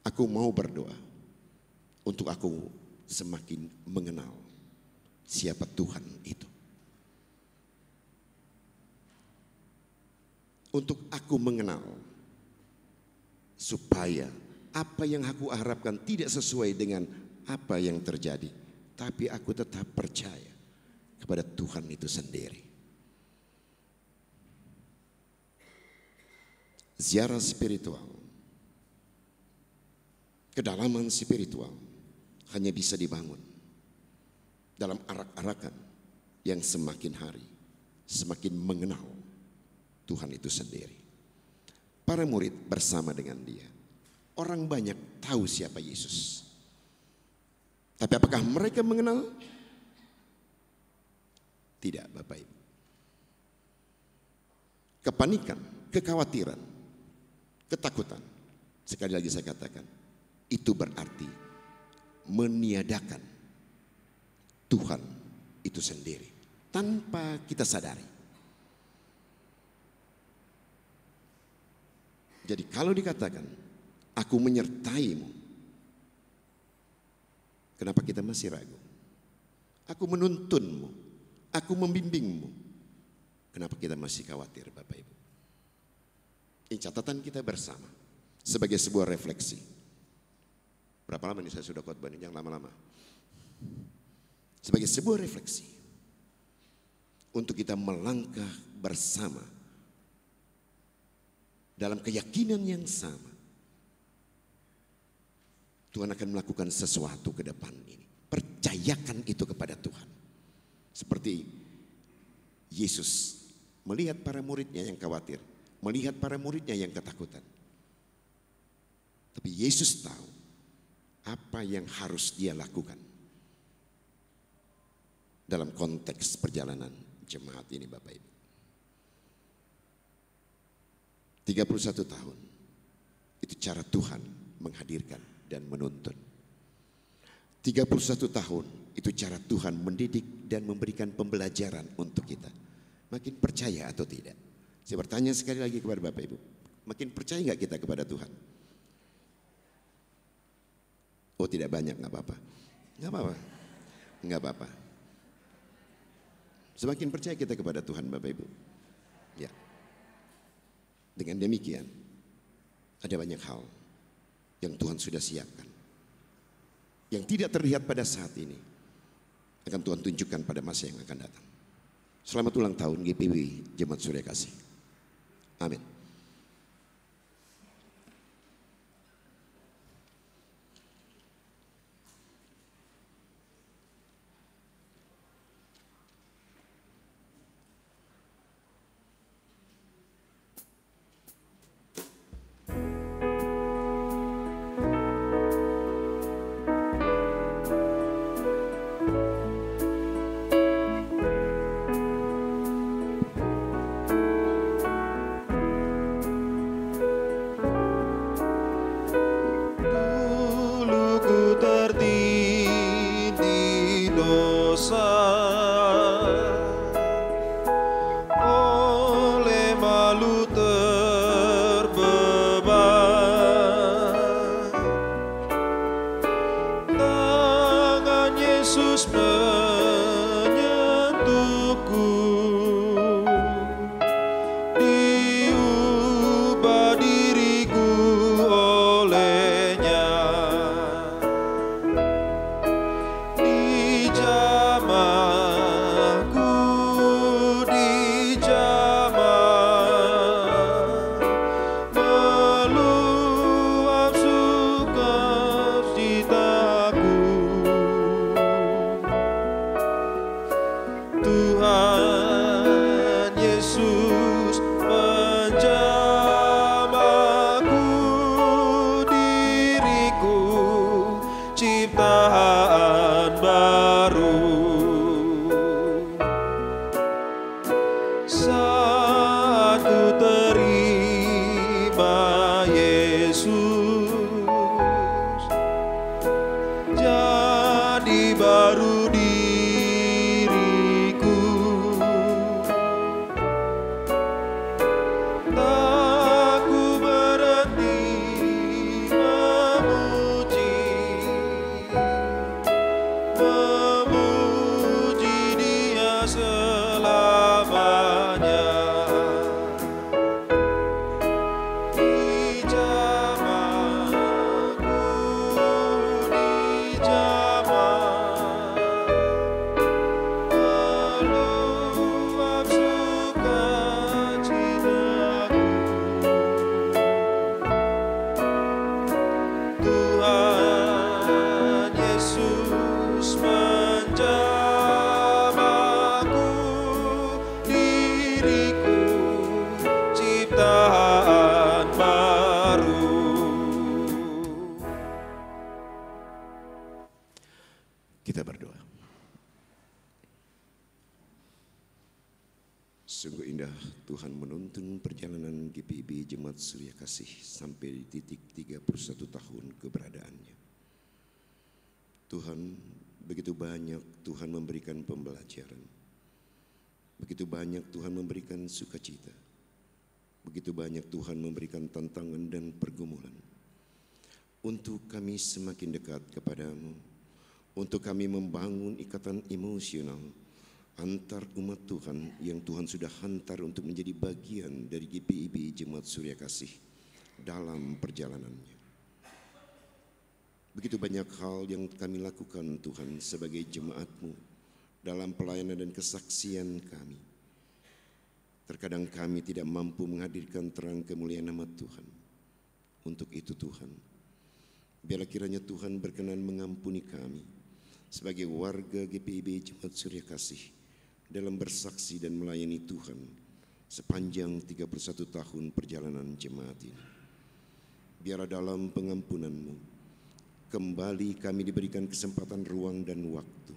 Aku mau berdoa untuk aku semakin mengenal siapa Tuhan itu. Untuk aku mengenal supaya apa yang aku harapkan tidak sesuai dengan apa yang terjadi, tapi aku tetap percaya kepada Tuhan itu sendiri. Ziarah spiritual, kedalaman spiritual hanya bisa dibangun dalam arak-arakan yang semakin hari semakin mengenal Tuhan itu sendiri. Para murid bersama dengan dia. Orang banyak tahu siapa Yesus. Tapi apakah mereka mengenal? Tidak Bapak Ibu. Kepanikan, kekhawatiran, ketakutan. Sekali lagi saya katakan, itu berarti meniadakan Tuhan itu sendiri tanpa kita sadari. Jadi kalau dikatakan aku menyertaimu, kenapa kita masih ragu? Aku menuntunmu, aku membimbingmu. Kenapa kita masih khawatir, Bapak Ibu? Ini catatan kita bersama sebagai sebuah refleksi. Berapa lama ini saya sudah khotbah ini? Jangan lama-lama. Sebagai sebuah refleksi untuk kita melangkah bersama dalam keyakinan yang sama. Tuhan akan melakukan sesuatu ke depan ini. Percayakan itu kepada Tuhan. Seperti Yesus melihat para muridnya yang khawatir, melihat para muridnya yang ketakutan. Tapi Yesus tahu apa yang harus dia lakukan dalam konteks perjalanan jemaat ini, Bapak Ibu. 31 tahun itu cara Tuhan menghadirkan dan menuntun. 31 tahun itu cara Tuhan mendidik dan memberikan pembelajaran untuk kita. Makin percaya atau tidak? Saya bertanya sekali lagi kepada Bapak Ibu, makin percaya nggak kita kepada Tuhan? Oh tidak banyak, nggak apa-apa. Nggak apa-apa. Nggak apa-apa. Semakin percaya kita kepada Tuhan, Bapak Ibu. Ya. Dengan demikian, ada banyak hal yang Tuhan sudah siapkan. Yang tidak terlihat pada saat ini, akan Tuhan tunjukkan pada masa yang akan datang. Selamat ulang tahun GPB Jemaat Surya Kasih. Amin. Kita berdoa. Sungguh indah Tuhan menuntun perjalanan GPIB Jemaat Surya Kasih sampai di titik 31 tahun keberadaannya. Tuhan, begitu banyak Tuhan memberikan pembelajaran. Begitu banyak Tuhan memberikan sukacita. Begitu banyak Tuhan memberikan tantangan dan pergumulan untuk kami semakin dekat kepadamu, untuk kami membangun ikatan emosional antar umat Tuhan yang Tuhan sudah hantar untuk menjadi bagian dari GPIB Jemaat Surya Kasih dalam perjalanannya. Begitu banyak hal yang kami lakukan Tuhan sebagai jemaat-Mu dalam pelayanan dan kesaksian kami. Terkadang kami tidak mampu menghadirkan terang kemuliaan nama Tuhan. Untuk itu Tuhan, biarlah kiranya Tuhan berkenan mengampuni kami sebagai warga GPIB Jemaat Surya Kasih dalam bersaksi dan melayani Tuhan sepanjang 31 tahun perjalanan jemaat ini. Biarlah dalam pengampunan-Mu kembali kami diberikan kesempatan ruang dan waktu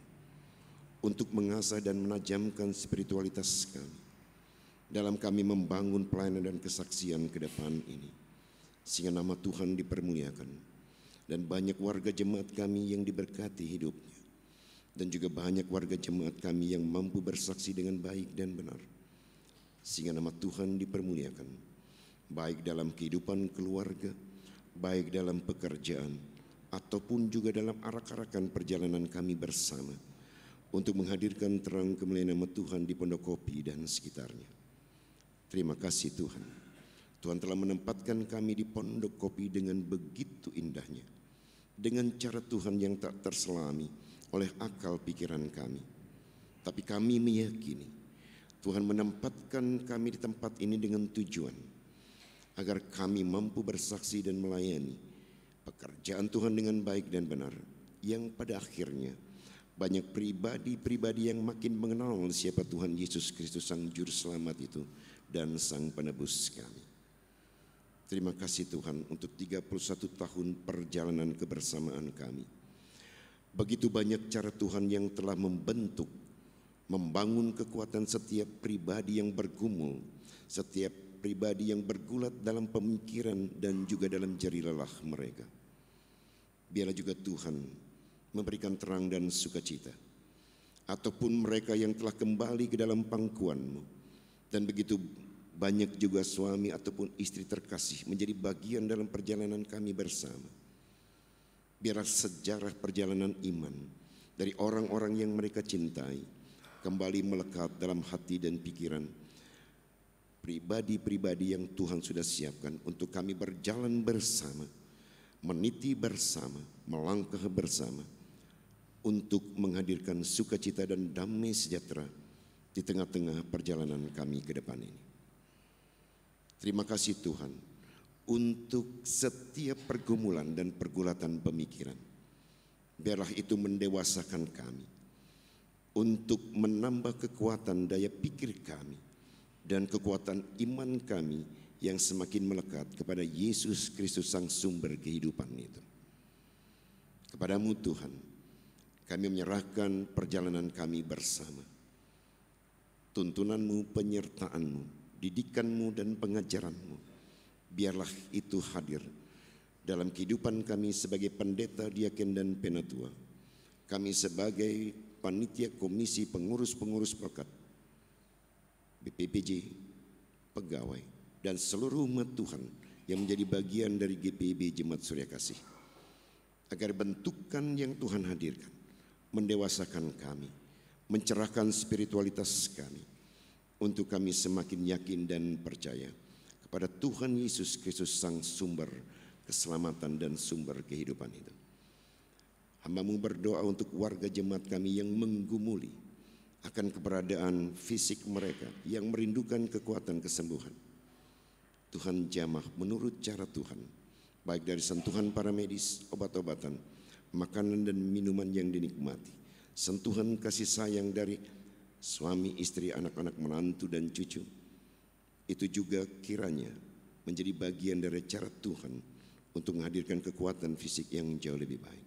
untuk mengasah dan menajamkan spiritualitas kami dalam kami membangun pelayanan dan kesaksian ke depan ini, sehingga nama Tuhan dipermuliakan dan banyak warga jemaat kami yang diberkati hidupnya, dan juga banyak warga jemaat kami yang mampu bersaksi dengan baik dan benar, sehingga nama Tuhan dipermuliakan baik dalam kehidupan keluarga, baik dalam pekerjaan, ataupun juga dalam arak-arakan perjalanan kami bersama untuk menghadirkan terang kemuliaan nama Tuhan di Pondok Kopi dan sekitarnya. Terima kasih Tuhan. Tuhan telah menempatkan kami di Pondok Kopi dengan begitu indahnya, dengan cara Tuhan yang tak terselami oleh akal pikiran kami. Tapi kami meyakini Tuhan menempatkan kami di tempat ini dengan tujuan agar kami mampu bersaksi dan melayani pekerjaan Tuhan dengan baik dan benar, yang pada akhirnya banyak pribadi-pribadi yang makin mengenal siapa Tuhan Yesus Kristus Sang Juru Selamat itu dan Sang Penebus kami. Terima kasih Tuhan untuk 31 tahun perjalanan kebersamaan kami. Begitu banyak cara Tuhan yang telah membentuk, membangun kekuatan setiap pribadi yang bergumul, setiap pribadi yang bergulat dalam pemikiran dan juga dalam jeri lelah mereka. Biarlah juga Tuhan memberikan terang dan sukacita, ataupun mereka yang telah kembali ke dalam pangkuan-Mu, dan begitu banyak juga suami ataupun istri terkasih menjadi bagian dalam perjalanan kami bersama. Biarlah sejarah perjalanan iman dari orang-orang yang mereka cintai kembali melekat dalam hati dan pikiran pribadi-pribadi yang Tuhan sudah siapkan untuk kami berjalan bersama, meniti bersama, melangkah bersama, untuk menghadirkan sukacita dan damai sejahtera di tengah-tengah perjalanan kami ke depan ini. Terima kasih Tuhan untuk setiap pergumulan dan pergulatan pemikiran. Biarlah itu mendewasakan kami untuk menambah kekuatan daya pikir kami dan kekuatan iman kami yang semakin melekat kepada Yesus Kristus Sang Sumber kehidupan itu. Kepadamu Tuhan, kami menyerahkan perjalanan kami bersama. Tuntunan-Mu, penyertaan-Mu, didikan-Mu dan pengajaran-Mu, biarlah itu hadir dalam kehidupan kami sebagai pendeta, diaken dan penatua. Kami sebagai panitia komisi pengurus-pengurus pekat, BPPJ, pegawai, dan seluruh umat Tuhan yang menjadi bagian dari GPIB Jemaat Surya Kasih. Agar bentukan yang Tuhan hadirkan mendewasakan kami, mencerahkan spiritualitas kami, untuk kami semakin yakin dan percaya kepada Tuhan Yesus Kristus Sang Sumber keselamatan dan sumber kehidupan itu. Hamba-Mu berdoa untuk warga jemaat kami yang menggumuli akan keberadaan fisik mereka yang merindukan kekuatan kesembuhan. Tuhan jamah menurut cara Tuhan, baik dari sentuhan para medis, obat-obatan, makanan dan minuman yang dinikmati, sentuhan kasih sayang dari suami, istri, anak-anak, menantu dan cucu. Itu juga kiranya menjadi bagian dari cara Tuhan untuk menghadirkan kekuatan fisik yang jauh lebih baik,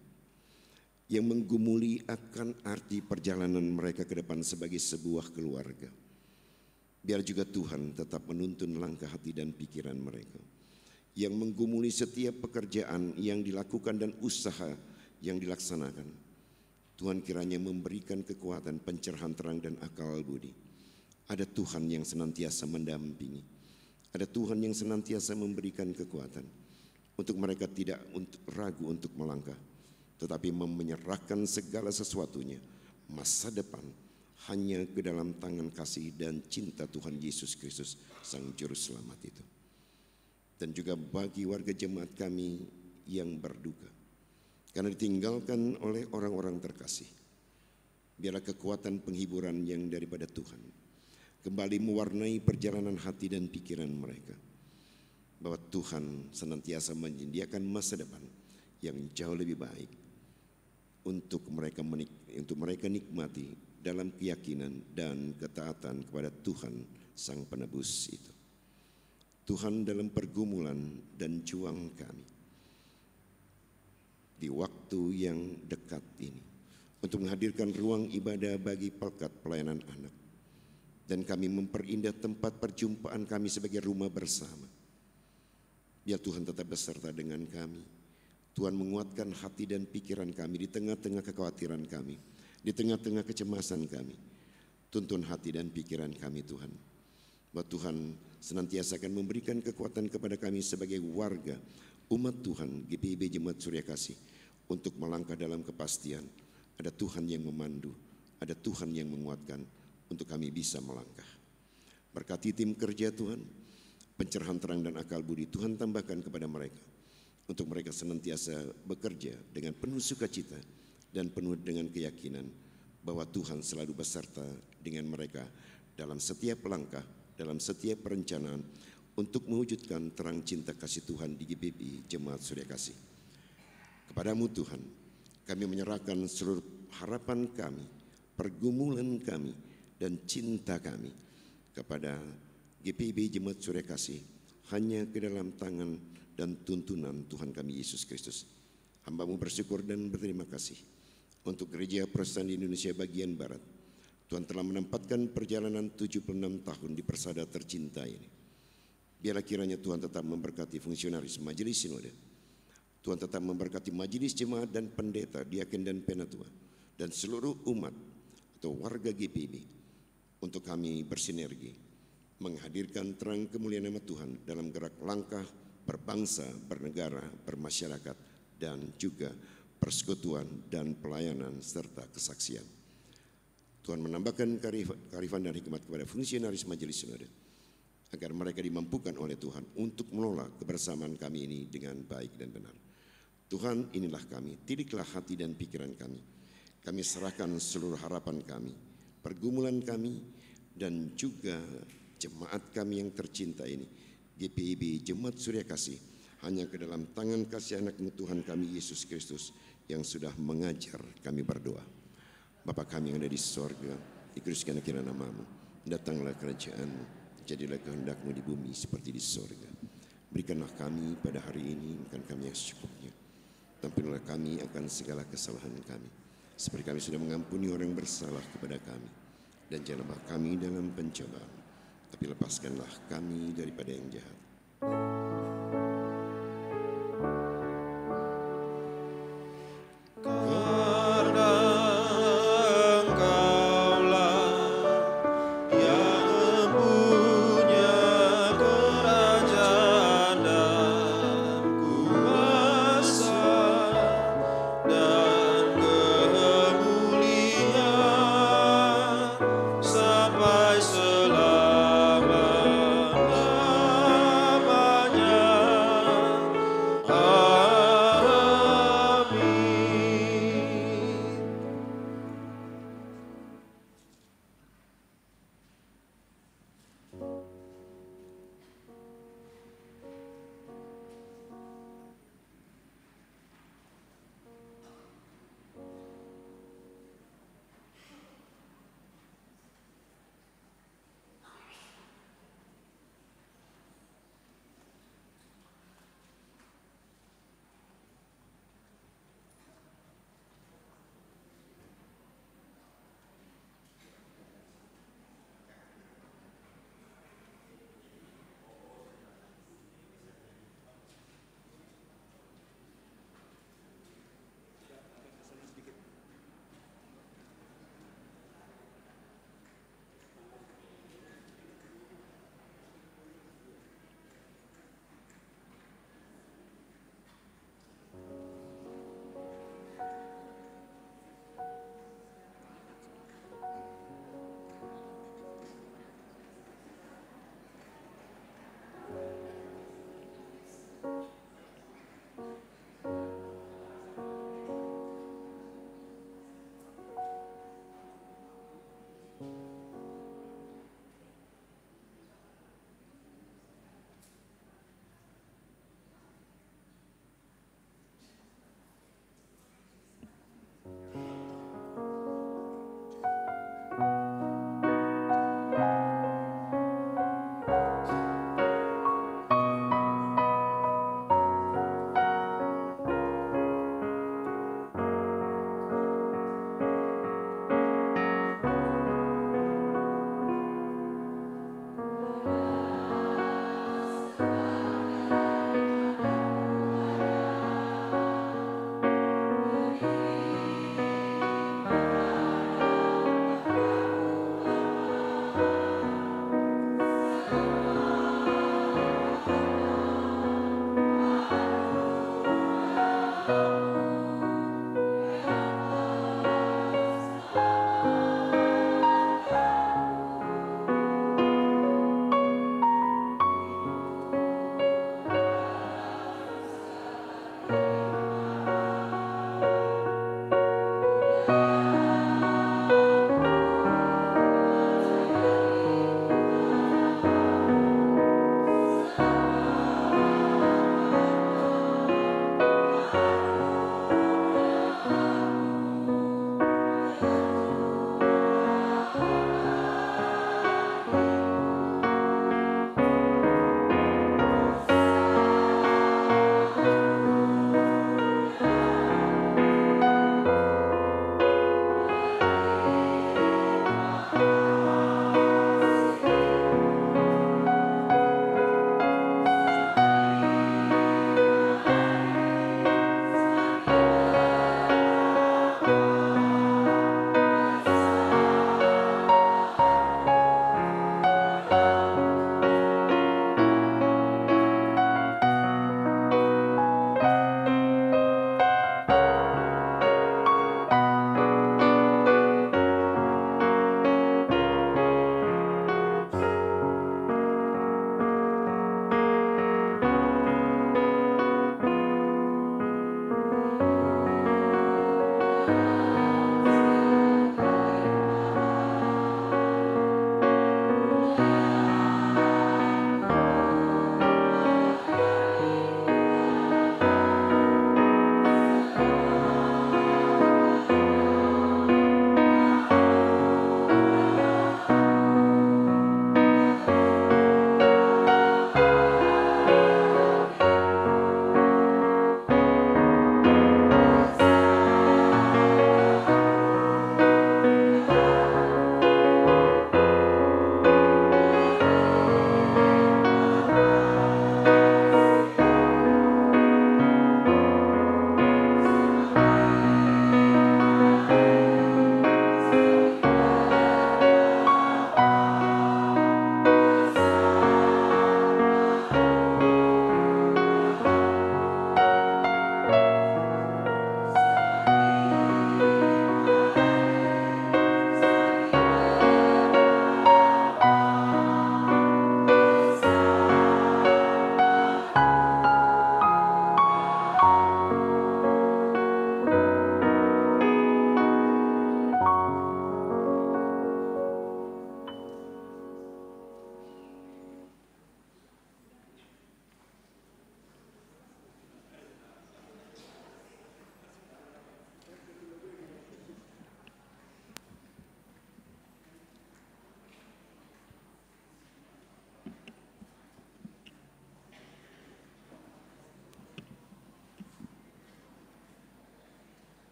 yang menggumuli akan arti perjalanan mereka ke depan sebagai sebuah keluarga. Biar juga Tuhan tetap menuntun langkah hati dan pikiran mereka, yang menggumuli setiap pekerjaan yang dilakukan dan usaha yang dilaksanakan. Tuhan kiranya memberikan kekuatan, pencerahan terang dan akal budi. Ada Tuhan yang senantiasa mendampingi. Ada Tuhan yang senantiasa memberikan kekuatan untuk mereka tidak ragu untuk melangkah, tetapi menyerahkan segala sesuatunya, masa depan, hanya ke dalam tangan kasih dan cinta Tuhan Yesus Kristus, Sang Juru Selamat itu. Dan juga bagi warga jemaat kami yang berduka, karena ditinggalkan oleh orang-orang terkasih, biarlah kekuatan penghiburan yang daripada Tuhan kembali mewarnai perjalanan hati dan pikiran mereka, bahwa Tuhan senantiasa menyediakan masa depan yang jauh lebih baik untuk mereka nikmati dalam keyakinan dan ketaatan kepada Tuhan Sang Penebus itu. Tuhan, dalam pergumulan dan juang kami di waktu yang dekat ini, untuk menghadirkan ruang ibadah bagi pelkat pelayanan anak, dan kami memperindah tempat perjumpaan kami sebagai rumah bersama. Biar Tuhan tetap beserta dengan kami. Tuhan menguatkan hati dan pikiran kami di tengah-tengah kekhawatiran kami, di tengah-tengah kecemasan kami. Tuntun hati dan pikiran kami Tuhan, bahwa Tuhan senantiasa akan memberikan kekuatan kepada kami sebagai warga umat Tuhan GPIB Jemaat Surya Kasih, untuk melangkah dalam kepastian ada Tuhan yang memandu, ada Tuhan yang menguatkan untuk kami bisa melangkah. Berkati tim kerja Tuhan, pencerahan terang dan akal budi Tuhan tambahkan kepada mereka, untuk mereka senantiasa bekerja dengan penuh sukacita dan penuh dengan keyakinan bahwa Tuhan selalu beserta dengan mereka dalam setiap langkah, dalam setiap perencanaan untuk mewujudkan terang cinta kasih Tuhan di GPIB Jemaat Surya Kasih. Kepadamu Tuhan, kami menyerahkan seluruh harapan kami, pergumulan kami, dan cinta kami kepada GPIB Jemaat Surya Kasih hanya ke dalam tangan dan tuntunan Tuhan kami Yesus Kristus. Hamba-Mu bersyukur dan berterima kasih untuk Gereja Protestan di Indonesia bagian Barat. Tuhan telah menempatkan perjalanan 76 tahun di persada tercinta ini. Biarlah kiranya Tuhan tetap memberkati fungsionaris majelis sinode. Tuhan tetap memberkati majelis jemaat dan pendeta, diaken dan penatua, dan seluruh umat atau warga GPIB, untuk kami bersinergi menghadirkan terang kemuliaan nama Tuhan dalam gerak langkah berbangsa, bernegara, bermasyarakat, dan juga persekutuan dan pelayanan serta kesaksian. Tuhan menambahkan kearifan dan hikmat kepada fungsionaris majelis sinode, agar mereka dimampukan oleh Tuhan untuk mengelola kebersamaan kami ini dengan baik dan benar. Tuhan, inilah kami, tidiklah hati dan pikiran kami. Kami serahkan seluruh harapan kami, pergumulan kami, dan juga jemaat kami yang tercinta ini, GPIB Jemaat Surya Kasih, hanya ke dalam tangan kasih anak-Mu Tuhan kami Yesus Kristus, yang sudah mengajar kami berdoa. Bapa kami yang ada di sorga, dikuduskanlah kiranya nama-Mu, datanglah kerajaan-Mu, jadilah kehendak-Mu di bumi seperti di sorga. Berikanlah kami pada hari ini makan kami yang secukupnya. Ampunilah kami akan segala kesalahan kami, seperti kami sudah mengampuni orang bersalah kepada kami. Dan jangan bawa kami dalam pencobaan, tapi lepaskanlah kami daripada yang jahat. Sampai selama-lamanya.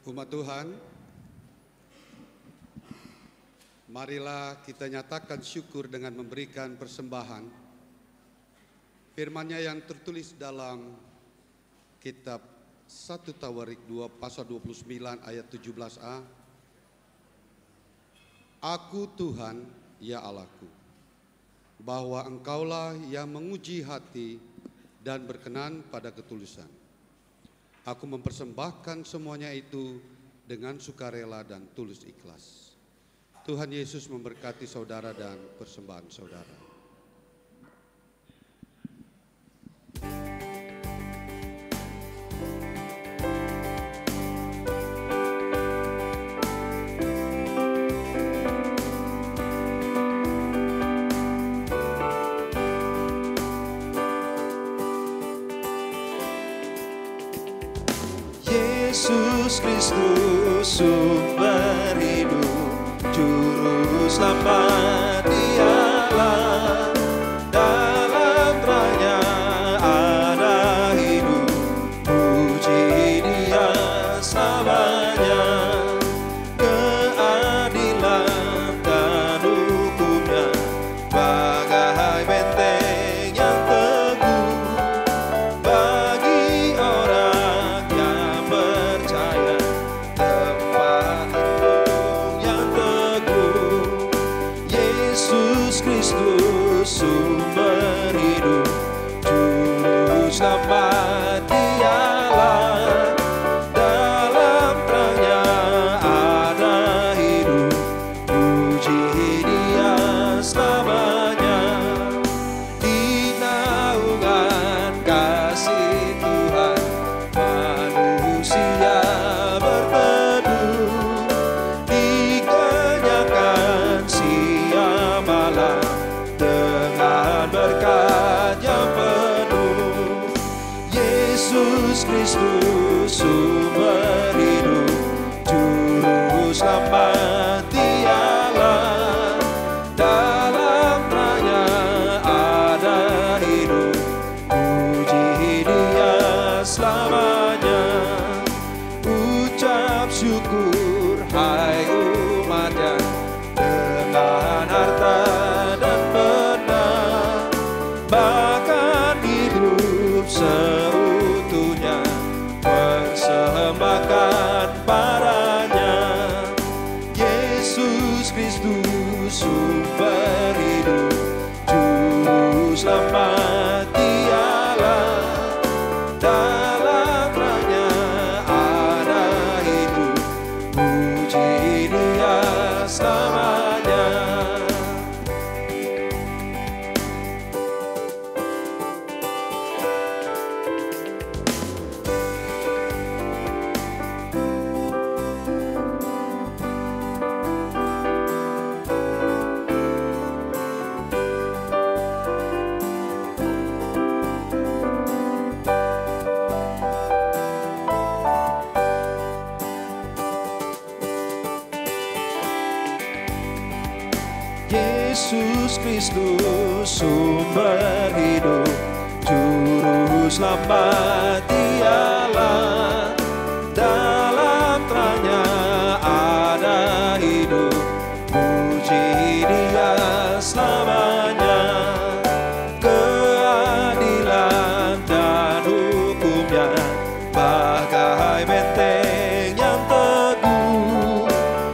Umat Tuhan, marilah kita nyatakan syukur dengan memberikan persembahan. Firman-Nya yang tertulis dalam kitab 1 Tawarik 2 pasal 29 ayat 17a. Aku Tuhan, ya Allahku, bahwa Engkaulah yang menguji hati dan berkenan pada ketulusan. Aku mempersembahkan semuanya itu dengan sukarela dan tulus ikhlas. Tuhan Yesus memberkati saudara dan persembahan saudara. Yesus Kristus sumber hidup, juru selamat Dialah, dalam terangnya ada hidup, puji Dia selamanya. Keadilan dan hukumnya bagai benteng yang teguh bagi orang yang percaya, tempat lindung yang teguh. Yesus Kristus sumber hidup, juru selamat Dialah, dalam terangnya ada hidup, puji Dia selamanya. Di naungan kasih Tuhan manusia berteduh, dikenyangkan siang malam dengan berkat yang penuh. Yesus Kristus sumber hidup, juru selamat Dialah, dalam terangnya ada hidup, puji Dia selamanya. Ucap syukur hai umatnya, dengan harta dan benda, bahkan hidup seutuhnya persembahkan padanya. Yesus Kristus sumber hidup, juru selamat Dialah, dalam terangnya ada hidup, puji Dia selamanya. Yesus Kristus sumber hidup, juru selamat Dialah, dalam terangnya ada hidup, puji Dia selamanya. Keadilan dan hukumnya bagai benteng yang teguh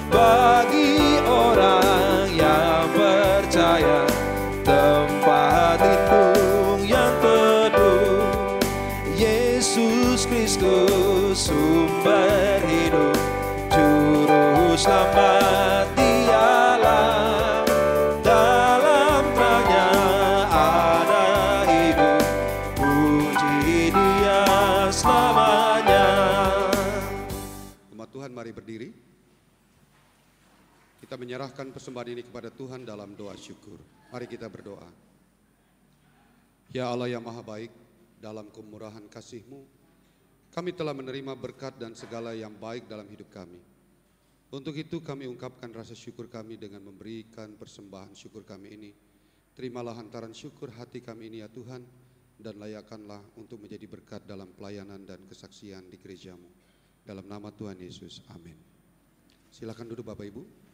bagi orang yang percaya, tempat lindung yang teduh. Yesus Kristus sumber hidup, juru selamat Dialah, dalam terangnya ada hidup, puji Dia selamanya. Umat Tuhan, mari berdiri. Kita menyerahkan persembahan ini kepada Tuhan dalam doa syukur. Mari kita berdoa. Ya Allah yang maha baik, dalam kemurahan kasih-Mu, kami telah menerima berkat dan segala yang baik dalam hidup kami. Untuk itu kami ungkapkan rasa syukur kami dengan memberikan persembahan syukur kami ini. Terimalah hantaran syukur hati kami ini ya Tuhan, dan layakkanlah untuk menjadi berkat dalam pelayanan dan kesaksian di gereja-Mu. Dalam nama Tuhan Yesus, amin. Silakan duduk Bapak Ibu.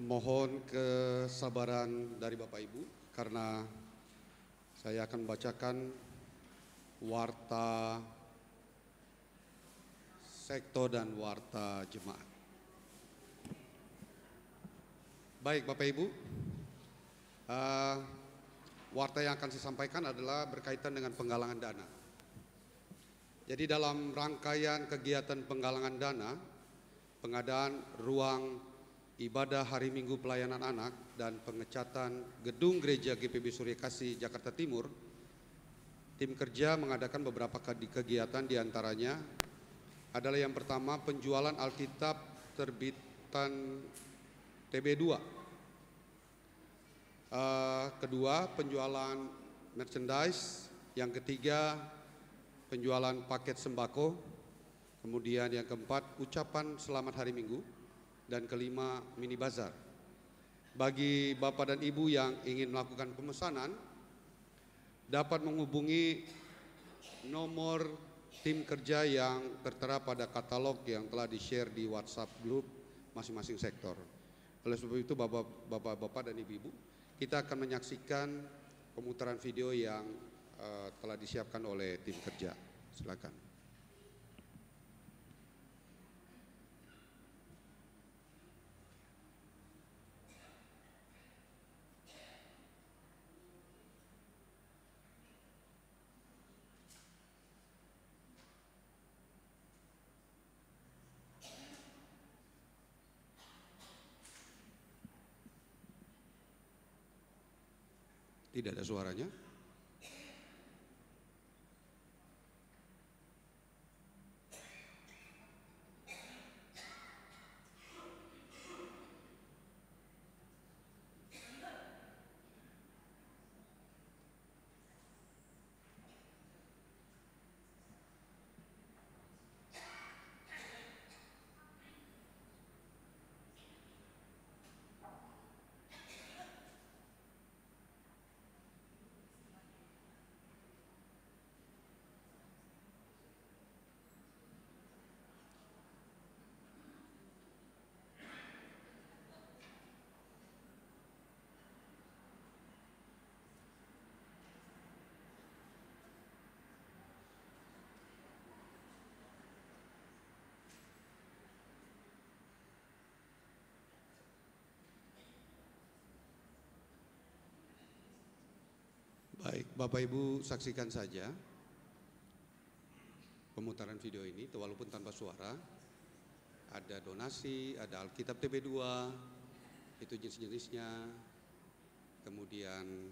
Mohon kesabaran dari Bapak Ibu karena saya akan membacakan warta sektor dan warta jemaat. Baik Bapak Ibu, warta yang akan saya sampaikan adalah berkaitan dengan penggalangan dana. Jadi dalam rangkaian kegiatan penggalangan dana, pengadaan ruang ibadah hari Minggu pelayanan anak dan pengecatan gedung gereja GPB Surya Kasih Jakarta Timur, tim kerja mengadakan beberapa kegiatan, diantaranya adalah yang pertama penjualan Alkitab terbitan TB2, kedua penjualan merchandise, yang ketiga penjualan paket sembako, kemudian yang keempat ucapan selamat hari Minggu, dan kelima mini bazar. Bagi Bapak dan Ibu yang ingin melakukan pemesanan dapat menghubungi nomor tim kerja yang tertera pada katalog yang telah di-share di WhatsApp grup masing-masing sektor. Oleh sebab itu Bapak dan Ibu, kita akan menyaksikan pemutaran video yang telah disiapkan oleh tim kerja. Silakan. Tidak ada suaranya. Baik, Bapak Ibu saksikan saja pemutaran video ini walaupun tanpa suara. Ada donasi, ada Alkitab TB2, itu jenis-jenisnya. Kemudian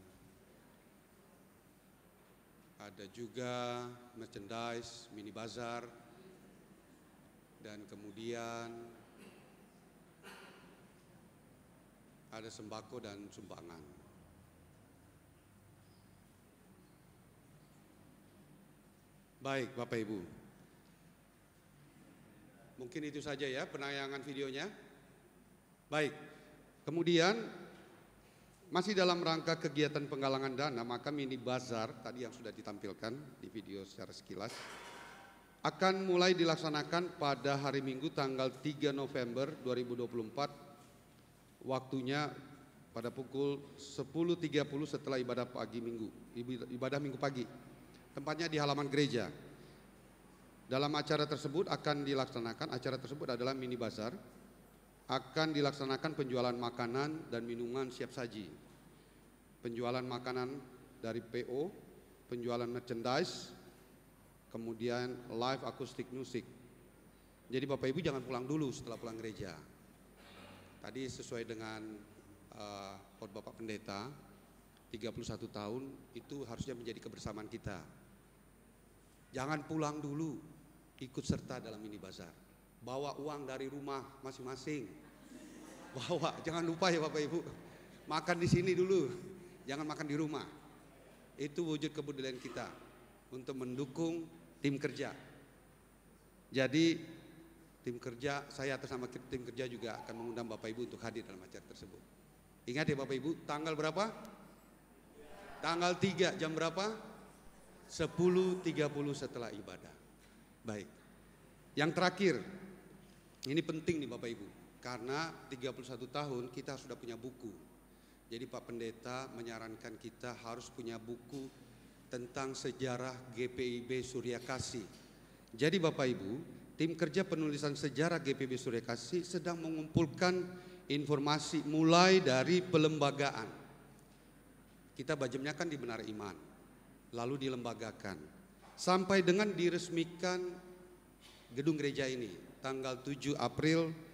ada juga merchandise, mini bazar, dan kemudian ada sembako dan sumbangan. Baik Bapak Ibu, mungkin itu saja ya penayangan videonya. Baik, kemudian masih dalam rangka kegiatan penggalangan dana, maka mini bazar tadi yang sudah ditampilkan di video secara sekilas akan mulai dilaksanakan pada hari Minggu tanggal 3 November 2024, waktunya pada pukul 10.30 setelah ibadah Minggu pagi. Tempatnya di halaman gereja. Dalam acara tersebut acara tersebut adalah mini bazar, akan dilaksanakan penjualan makanan dan minuman siap saji, penjualan makanan dari PO, penjualan merchandise, kemudian live acoustic music. Jadi Bapak Ibu jangan pulang dulu setelah pulang gereja. Tadi sesuai dengan khotbah Bapak Pendeta, 31 tahun itu harusnya menjadi kebersamaan kita. Jangan pulang dulu, ikut serta dalam mini bazar. Bawa uang dari rumah masing-masing. Bawa, jangan lupa ya Bapak Ibu. Makan di sini dulu, jangan makan di rumah. Itu wujud kepedulian kita untuk mendukung tim kerja. Jadi tim kerja, saya atas nama tim kerja juga akan mengundang Bapak Ibu untuk hadir dalam acara tersebut. Ingat ya Bapak Ibu, tanggal berapa? Tanggal 3, jam berapa? 10.30 setelah ibadah. Baik. Yang terakhir, ini penting nih Bapak Ibu. Karena 31 tahun kita sudah punya buku. Jadi Pak Pendeta menyarankan kita harus punya buku tentang sejarah GPIB Surya Kasih. Jadi Bapak Ibu, tim kerja penulisan sejarah GPIB Surya Kasih sedang mengumpulkan informasi mulai dari pelembagaan. Kita bajemnya kan di Menara Iman, lalu dilembagakan, sampai dengan diresmikan gedung gereja ini tanggal 7 April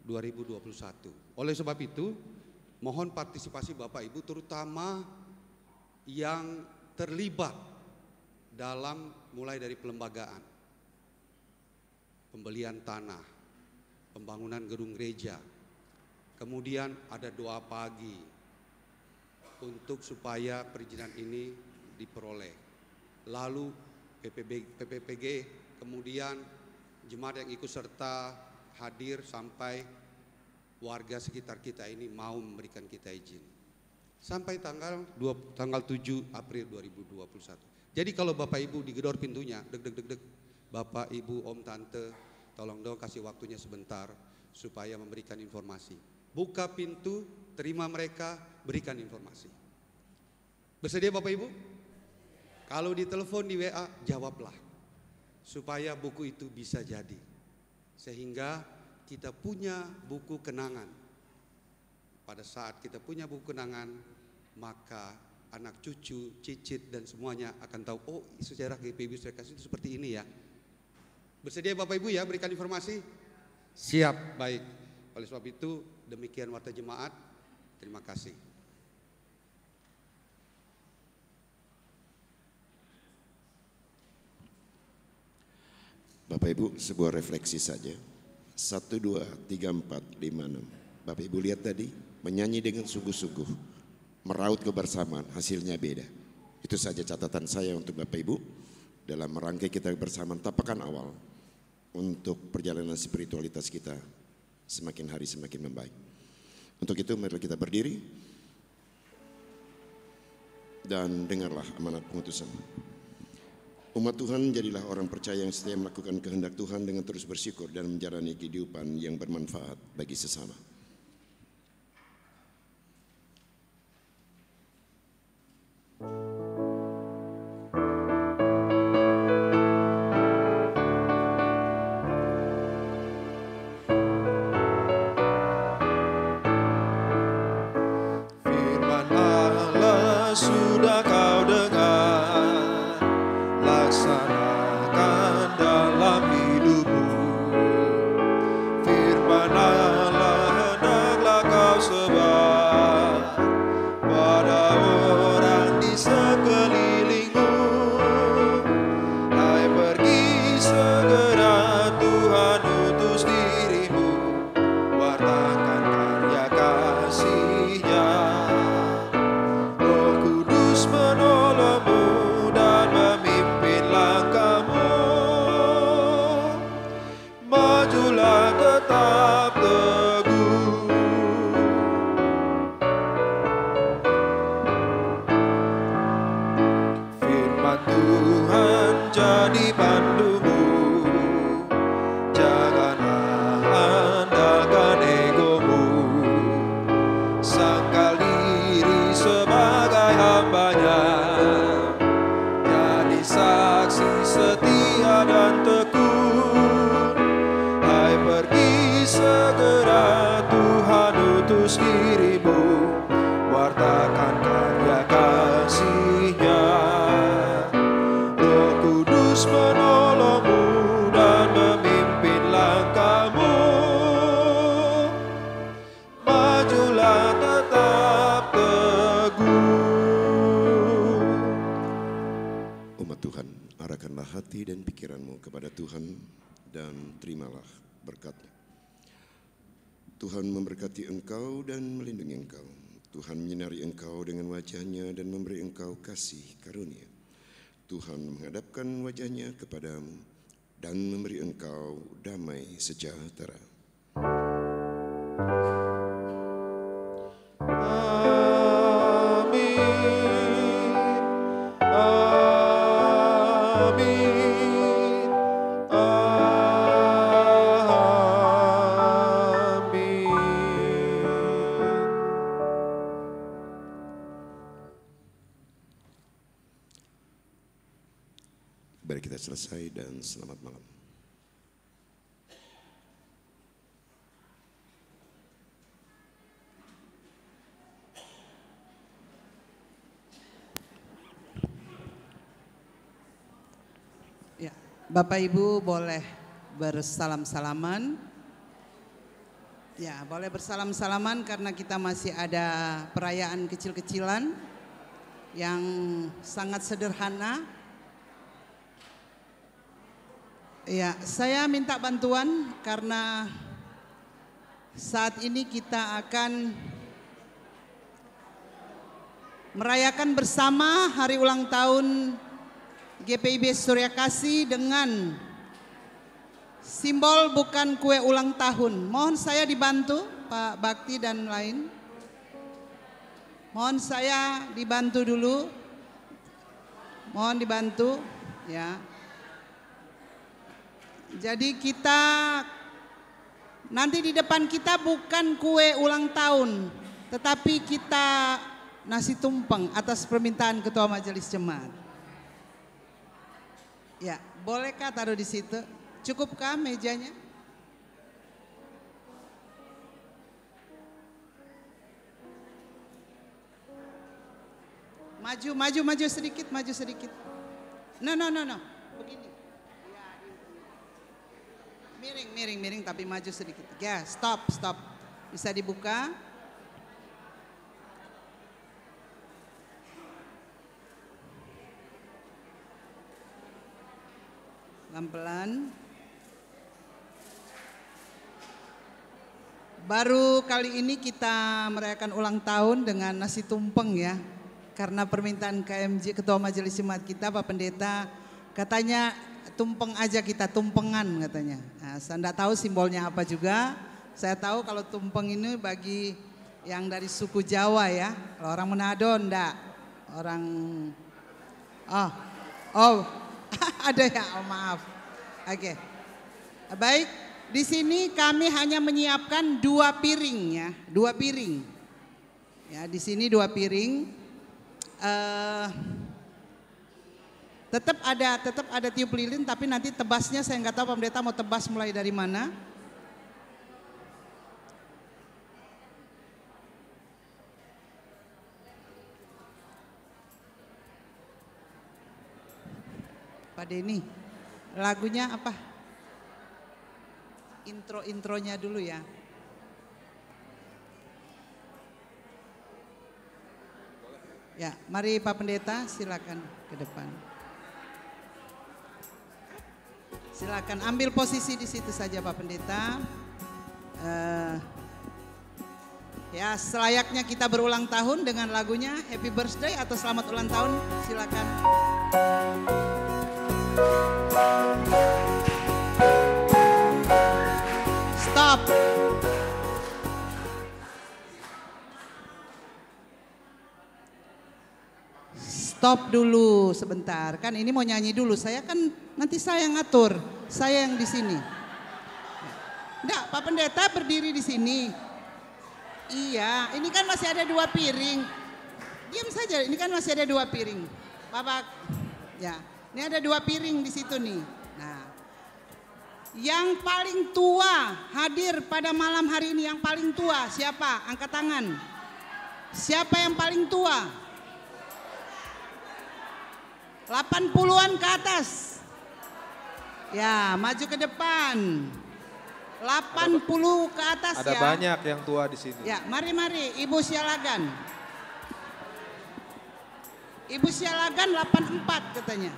2021. Oleh sebab itu, mohon partisipasi Bapak Ibu terutama yang terlibat dalam mulai dari pelembagaan, pembelian tanah, pembangunan gedung gereja, kemudian ada doa pagi untuk supaya perizinan ini diperoleh. Lalu PPPG, kemudian jemaat yang ikut serta hadir sampai warga sekitar kita ini mau memberikan kita izin. Sampai tanggal 7 April 2021. Jadi kalau Bapak Ibu digedor pintunya, deg, Bapak Ibu, Om, Tante, tolong dong kasih waktunya sebentar supaya memberikan informasi. Buka pintu, terima mereka, berikan informasi. Bersedia Bapak Ibu? Kalau ditelepon di WA, jawablah. Supaya buku itu bisa jadi. Sehingga kita punya buku kenangan. Pada saat kita punya buku kenangan, maka anak cucu, cicit dan semuanya akan tahu, oh sejarah GPIB Surya Kasih itu seperti ini ya. Bersedia Bapak Ibu ya berikan informasi? Siap, baik. Oleh sebab itu demikian warta jemaat. Terima kasih. Bapak Ibu, sebuah refleksi saja. 1, 2, 3, 4, 5, 6. Bapak Ibu lihat tadi, menyanyi dengan sungguh-sungguh, meraut kebersamaan, hasilnya beda. Itu saja catatan saya untuk Bapak Ibu dalam merangkai kita bersama tapakan awal untuk perjalanan spiritualitas kita semakin hari semakin membaik. Untuk itu mari kita berdiri dan dengarlah amanat pengutusan. Umat Tuhan, jadilah orang percaya yang setia melakukan kehendak Tuhan dengan terus bersyukur dan menjalani kehidupan yang bermanfaat bagi sesama. Firman Allah sudah kau dengar, laksanakan dalam hidupmu. Firman Allah hendaklah kau sebar pada orang di sekelilingmu. Hai pergi segera, Tuhan utus dirimu, wartakan karya kasih-Nya. Roh Kudus menolongmu dan memimpin langkahmu. Majulah tetap teguh. Firman Tuhan jadi pandumu. Janganlah andalkan egomu. Sangkal diri sebagai hambanya. Jadi saksi setia dan tekun. Hai pergi segera, Tuhan utus dirimu, wartakan karya kasih-Nya. Roh Kudus menolongmu dan memimpin langkahmu. Majulah tetap teguh. Umat Tuhan, arahkanlah hati dan pikiranmu kepada Tuhan dan terimalah berkat-Nya. Tuhan memberkati engkau dan melindungi engkau. Tuhan menyinari engkau dengan wajah-Nya dan memberi engkau kasih karunia. Tuhan menghadapkan wajah-Nya kepadamu dan memberi engkau damai sejahtera. Amin. Amin. selesai dan selamat malam. Ya, Bapak Ibu boleh bersalam-salaman. Ya, boleh bersalam-salaman karena kita masih ada perayaan kecil-kecilan yang sangat sederhana. Ya, saya minta bantuan karena saat ini kita akan merayakan bersama hari ulang tahun GPIB Surya Kasih dengan simbol bukan kue ulang tahun. Mohon saya dibantu Pak Bakti dan lain. Mohon saya dibantu dulu. Mohon dibantu ya. Jadi kita nanti di depan kita bukan kue ulang tahun, tetapi kita nasi tumpeng atas permintaan Ketua Majelis Jemaat. Ya, bolehkah taruh di situ? Cukupkah mejanya? Maju sedikit, maju sedikit. No. Begini. Miring tapi maju sedikit. Ya, stop. Bisa dibuka. Pelan-pelan. Baru kali ini kita merayakan ulang tahun dengan nasi tumpeng ya. Karena permintaan KMJ Ketua Majelis Jemaat kita Pak Pendeta katanya tumpeng aja kita, tumpengan katanya. Nah, saya enggak tahu simbolnya apa juga. Saya tahu kalau tumpeng ini bagi yang dari suku Jawa ya. Kalau orang Manado enggak. Orang ada ya, maaf. Oke. Baik. Di sini kami hanya menyiapkan 2 piring ya, 2 piring. Ya, di sini 2 piring. Tetap ada tiup lilin, tapi nanti tebasnya saya nggak tahu Pak Pendeta mau tebas mulai dari mana. Pak Denny, lagunya apa? Intronya dulu ya. Ya, mari Pak Pendeta silakan ke depan. Silakan ambil posisi di situ saja Pak Pendeta. Ya, selayaknya kita berulang tahun dengan lagunya Happy Birthday atau Selamat Ulang Tahun. Silakan. Stop. Stop dulu sebentar. Kan ini mau nyanyi dulu. Saya kan nanti saya yang ngatur. Saya yang di sini. Enggak, Pak Pendeta berdiri di sini. Iya, ini kan masih ada 2 piring. Diam saja, ini kan masih ada 2 piring. Bapak, ya, ini ada 2 piring di situ nih. Nah, yang paling tua hadir pada malam hari ini, yang paling tua siapa? Angkat tangan. Siapa yang paling tua? 80-an ke atas. Ya, maju ke depan. 80 ke atas ada ya. Ada banyak yang tua di sini. Ya, mari Ibu Sialagan. Ibu Sialagan 84 katanya.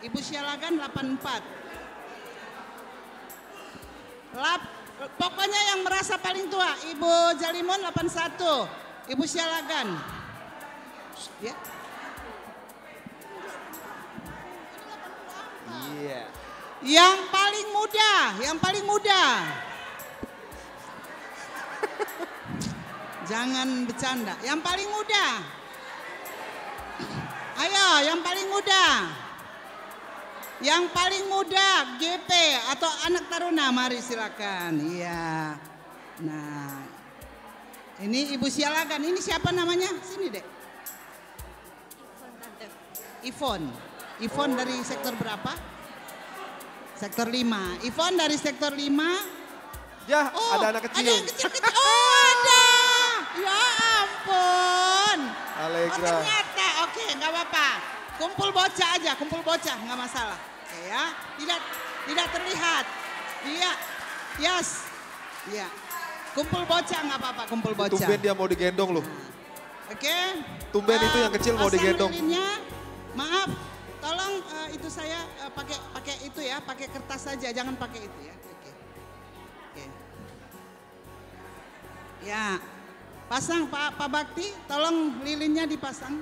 Ibu Sialagan 84. Pokoknya yang merasa paling tua, Ibu Jalimun 81. Ibu Sialagan. Ya. Iya. Yang paling muda. Jangan bercanda. Yang paling muda. Ayo, yang paling muda. Yang paling muda GP atau anak taruna, mari silakan. Iya. Nah, ini Ibu Sialagan. Ini siapa namanya? Sini dek. Ivon dari sektor berapa? Sektor 5. Ivon dari sektor 5. Ya, Oh, ada anak Ada kecil. yang kecil-kecil. Oh, ada. Ya ampun. Oh, Allegra. ternyata. Oke, nggak apa-apa. Kumpul bocah aja, kumpul bocah, nggak masalah. Oke ya. Tidak terlihat. Iya. Yes. Iya. Kumpul bocah nggak apa-apa, kumpul bocah. Tumben dia mau digendong loh. Oke. Tumben itu yang kecil mau pasang digendong. lilinnya. Maaf, tolong itu saya pakai itu ya, pakai kertas saja, jangan pakai itu ya. Oke. Oke. Ya, pasang Pak Bakti, tolong lilinnya dipasang.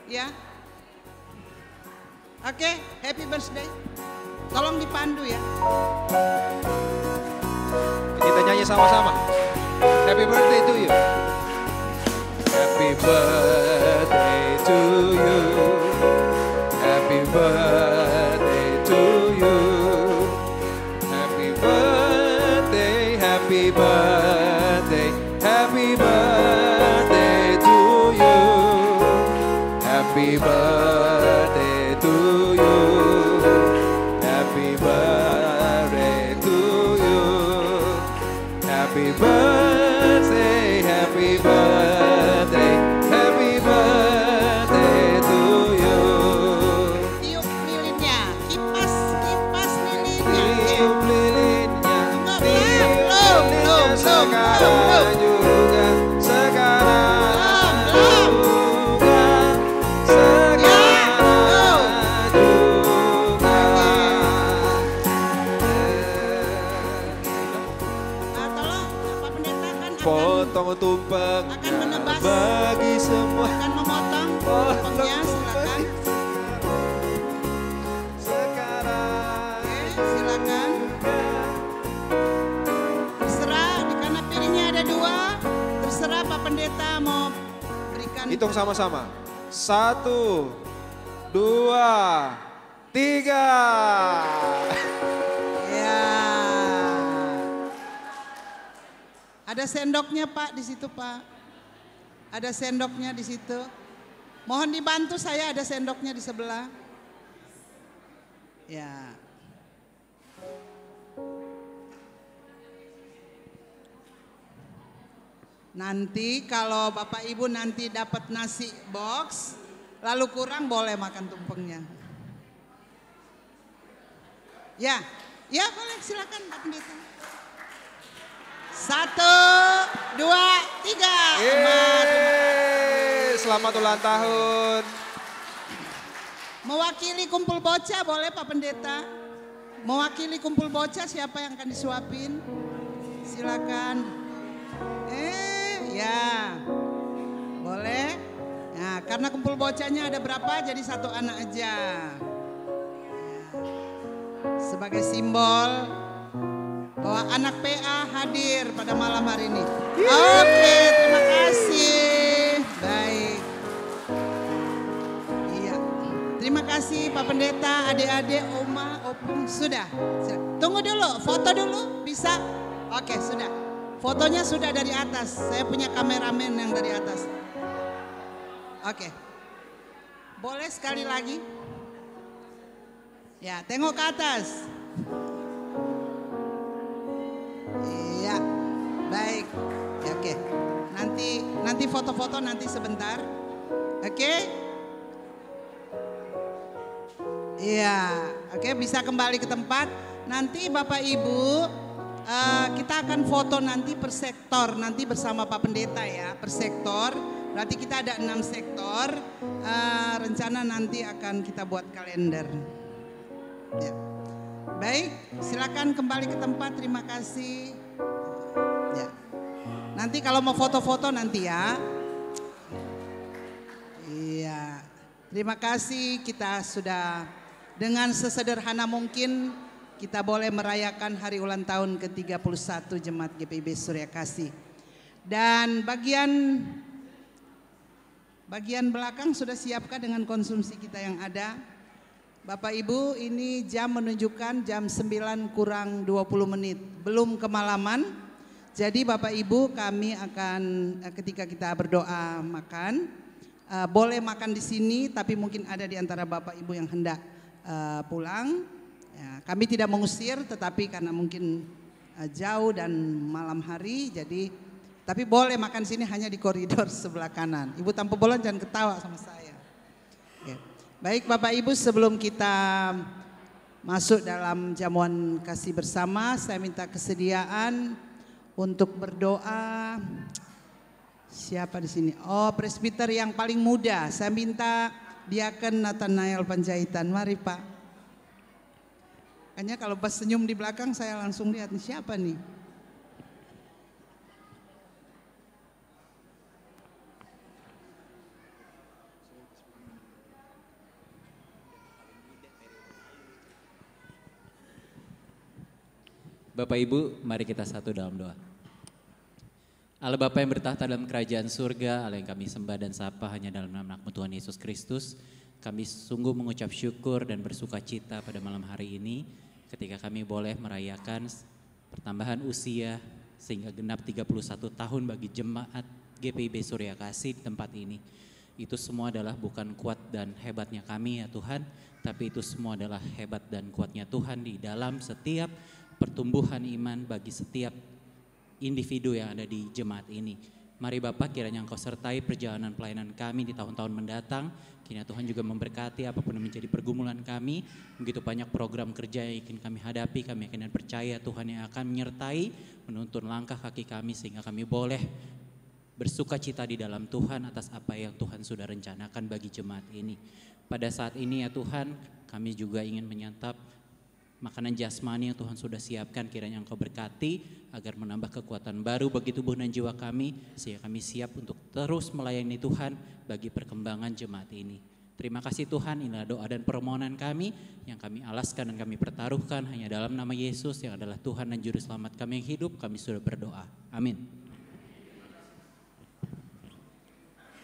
Ya. Oke, happy birthday. Tolong dipandu ya. Kita nyanyi sama-sama. Happy birthday to you. Happy birthday to you. Happy birthday to you. Happy birthday, happy birthday, happy birthday to you. Happy birthday to you. Happy birthday to you. Happy birthday, happy birthday, happy birthday to you. Tiup lilinnya, kipas lilinnya. Tiup lilinnya, Enggak, tiup lilinnya sekarang juga, sekarang Belum. juga, sekarang juga. Tolong Pak Pendeta kan Potong tumpeng akan menebas, bagi semua. akan memotong Potong tumpengnya, silakan. Sekarang Oke, silakan. Terserah, di kanan piringnya ada 2. Terserah Pak Pendeta mau berikan. hitung sama-sama. 1, 2, 3. Ya. Ada sendoknya Pak di situ Pak. Ada sendoknya di situ. Mohon dibantu saya, ada sendoknya di sebelah. Ya. Nanti kalau Bapak Ibu nanti dapat nasi box, lalu kurang boleh makan tumpengnya. Ya, ya boleh silakan Pak Pendeta. 1, 2, 3. Selamat ulang tahun. Mewakili kumpul bocah boleh Pak Pendeta. Mewakili kumpul bocah siapa yang akan disuapin? Silakan. Ya. Boleh? Nah, karena kumpul bocahnya ada berapa jadi 1 anak aja. Ya. Sebagai simbol bahwa anak PA hadir pada malam hari ini. Oke, terima kasih. Baik. Iya. Terima kasih Pak Pendeta, adik-adik, Oma, Opung. Sudah. Tunggu dulu, foto dulu bisa? Oke, sudah. Fotonya sudah dari atas. Saya punya kameramen yang dari atas. Oke. Boleh sekali lagi? Ya, tengok ke atas. Iya, baik. Ya, oke. Nanti foto-foto nanti sebentar. Oke? Iya, oke bisa kembali ke tempat. Nanti Bapak Ibu kita akan foto nanti per sektor nanti bersama Pak Pendeta ya, per sektor. Berarti kita ada 6 sektor. Rencana nanti akan kita buat kalender. Ya. Baik, silakan kembali ke tempat. Terima kasih. Ya. Nanti kalau mau foto-foto nanti ya. Iya. Terima kasih, kita sudah dengan sesederhana mungkin kita boleh merayakan hari ulang tahun ke-31 Jemaat GPIB Surya Kasih. Dan bagian belakang sudah siapkan dengan konsumsi kita yang ada. Bapak Ibu, ini jam menunjukkan jam 9 kurang 20 menit. Belum kemalaman. Jadi Bapak Ibu kami akan ketika kita berdoa makan, boleh makan di sini tapi mungkin ada di antara Bapak Ibu yang hendak pulang. Ya, kami tidak mengusir, tetapi karena mungkin jauh dan malam hari, jadi tapi boleh makan sini hanya di koridor sebelah kanan. Ibu tanpa bolan jangan ketawa sama saya. Ya. Baik Bapak Ibu, sebelum kita masuk dalam jamuan kasih bersama, saya minta kesediaan untuk berdoa. Siapa di sini? Oh, presbiter yang paling muda. Saya minta Diaken Nathanael Panjaitan. Mari Pak. Kayaknya kalau pas senyum di belakang saya langsung lihat nih, siapa nih? Bapak Ibu, mari kita satu dalam doa. Allah Bapa yang bertahta dalam kerajaan surga, Allah yang kami sembah dan sapa hanya dalam nama anak Tuhan Yesus Kristus. Kami sungguh mengucap syukur dan bersuka cita pada malam hari ini ketika kami boleh merayakan pertambahan usia sehingga genap 31 tahun bagi jemaat GPIB Surya Kasih di tempat ini. Itu semua adalah bukan kuat dan hebatnya kami ya Tuhan, tapi itu semua adalah hebat dan kuatnya Tuhan di dalam setiap pertumbuhan iman bagi setiap individu yang ada di jemaat ini. Mari Bapak, kiranya Engkau sertai perjalanan pelayanan kami di tahun-tahun mendatang. Kiranya Tuhan juga memberkati apapun yang menjadi pergumulan kami. Begitu banyak program kerja yang ingin kami hadapi, kami yakin dan percaya Tuhan yang akan menyertai, menuntun langkah kaki kami sehingga kami boleh bersuka cita di dalam Tuhan atas apa yang Tuhan sudah rencanakan bagi jemaat ini. Pada saat ini ya Tuhan, kami juga ingin menyantap makanan jasmani yang Tuhan sudah siapkan, kiranya Engkau berkati agar menambah kekuatan baru bagi tubuh dan jiwa kami, sehingga kami siap untuk terus melayani Tuhan bagi perkembangan jemaat ini. Terima kasih Tuhan, inilah doa dan permohonan kami yang kami alaskan dan kami pertaruhkan hanya dalam nama Yesus yang adalah Tuhan dan Juru Selamat kami yang hidup. Kami sudah berdoa. Amin.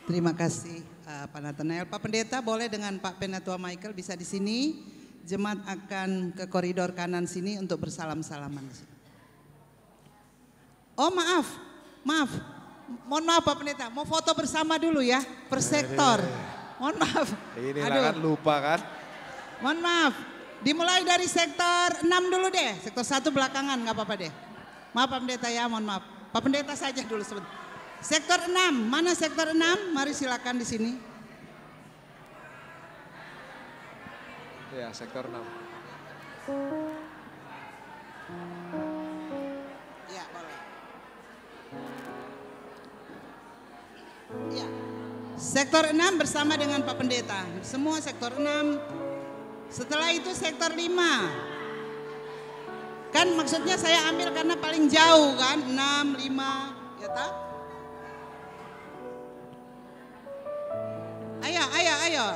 Terima kasih Pak Nathanael. Pak Pendeta boleh dengan Pak Penatua Michael bisa di sini. Jemaat akan ke koridor kanan sini untuk bersalam-salaman. Oh maaf, mohon maaf Pak Pendeta, mau foto bersama dulu ya, per sektor. Mohon maaf. Ini kan lupa kan? Mohon maaf, dimulai dari sektor 6 dulu deh, sektor 1 belakangan nggak apa-apa deh. Maaf Pak Pendeta ya, mohon maaf. Pak Pendeta saja dulu sebentar. Sektor 6, mana sektor 6? Mari silakan di sini. Ya, sektor 6. Ya, boleh. Ya. Sektor 6 bersama dengan Pak Pendeta. Semua sektor 6. Setelah itu sektor 5. Kan maksudnya saya ambil karena paling jauh kan, 6, 5, ya tak? Ayo.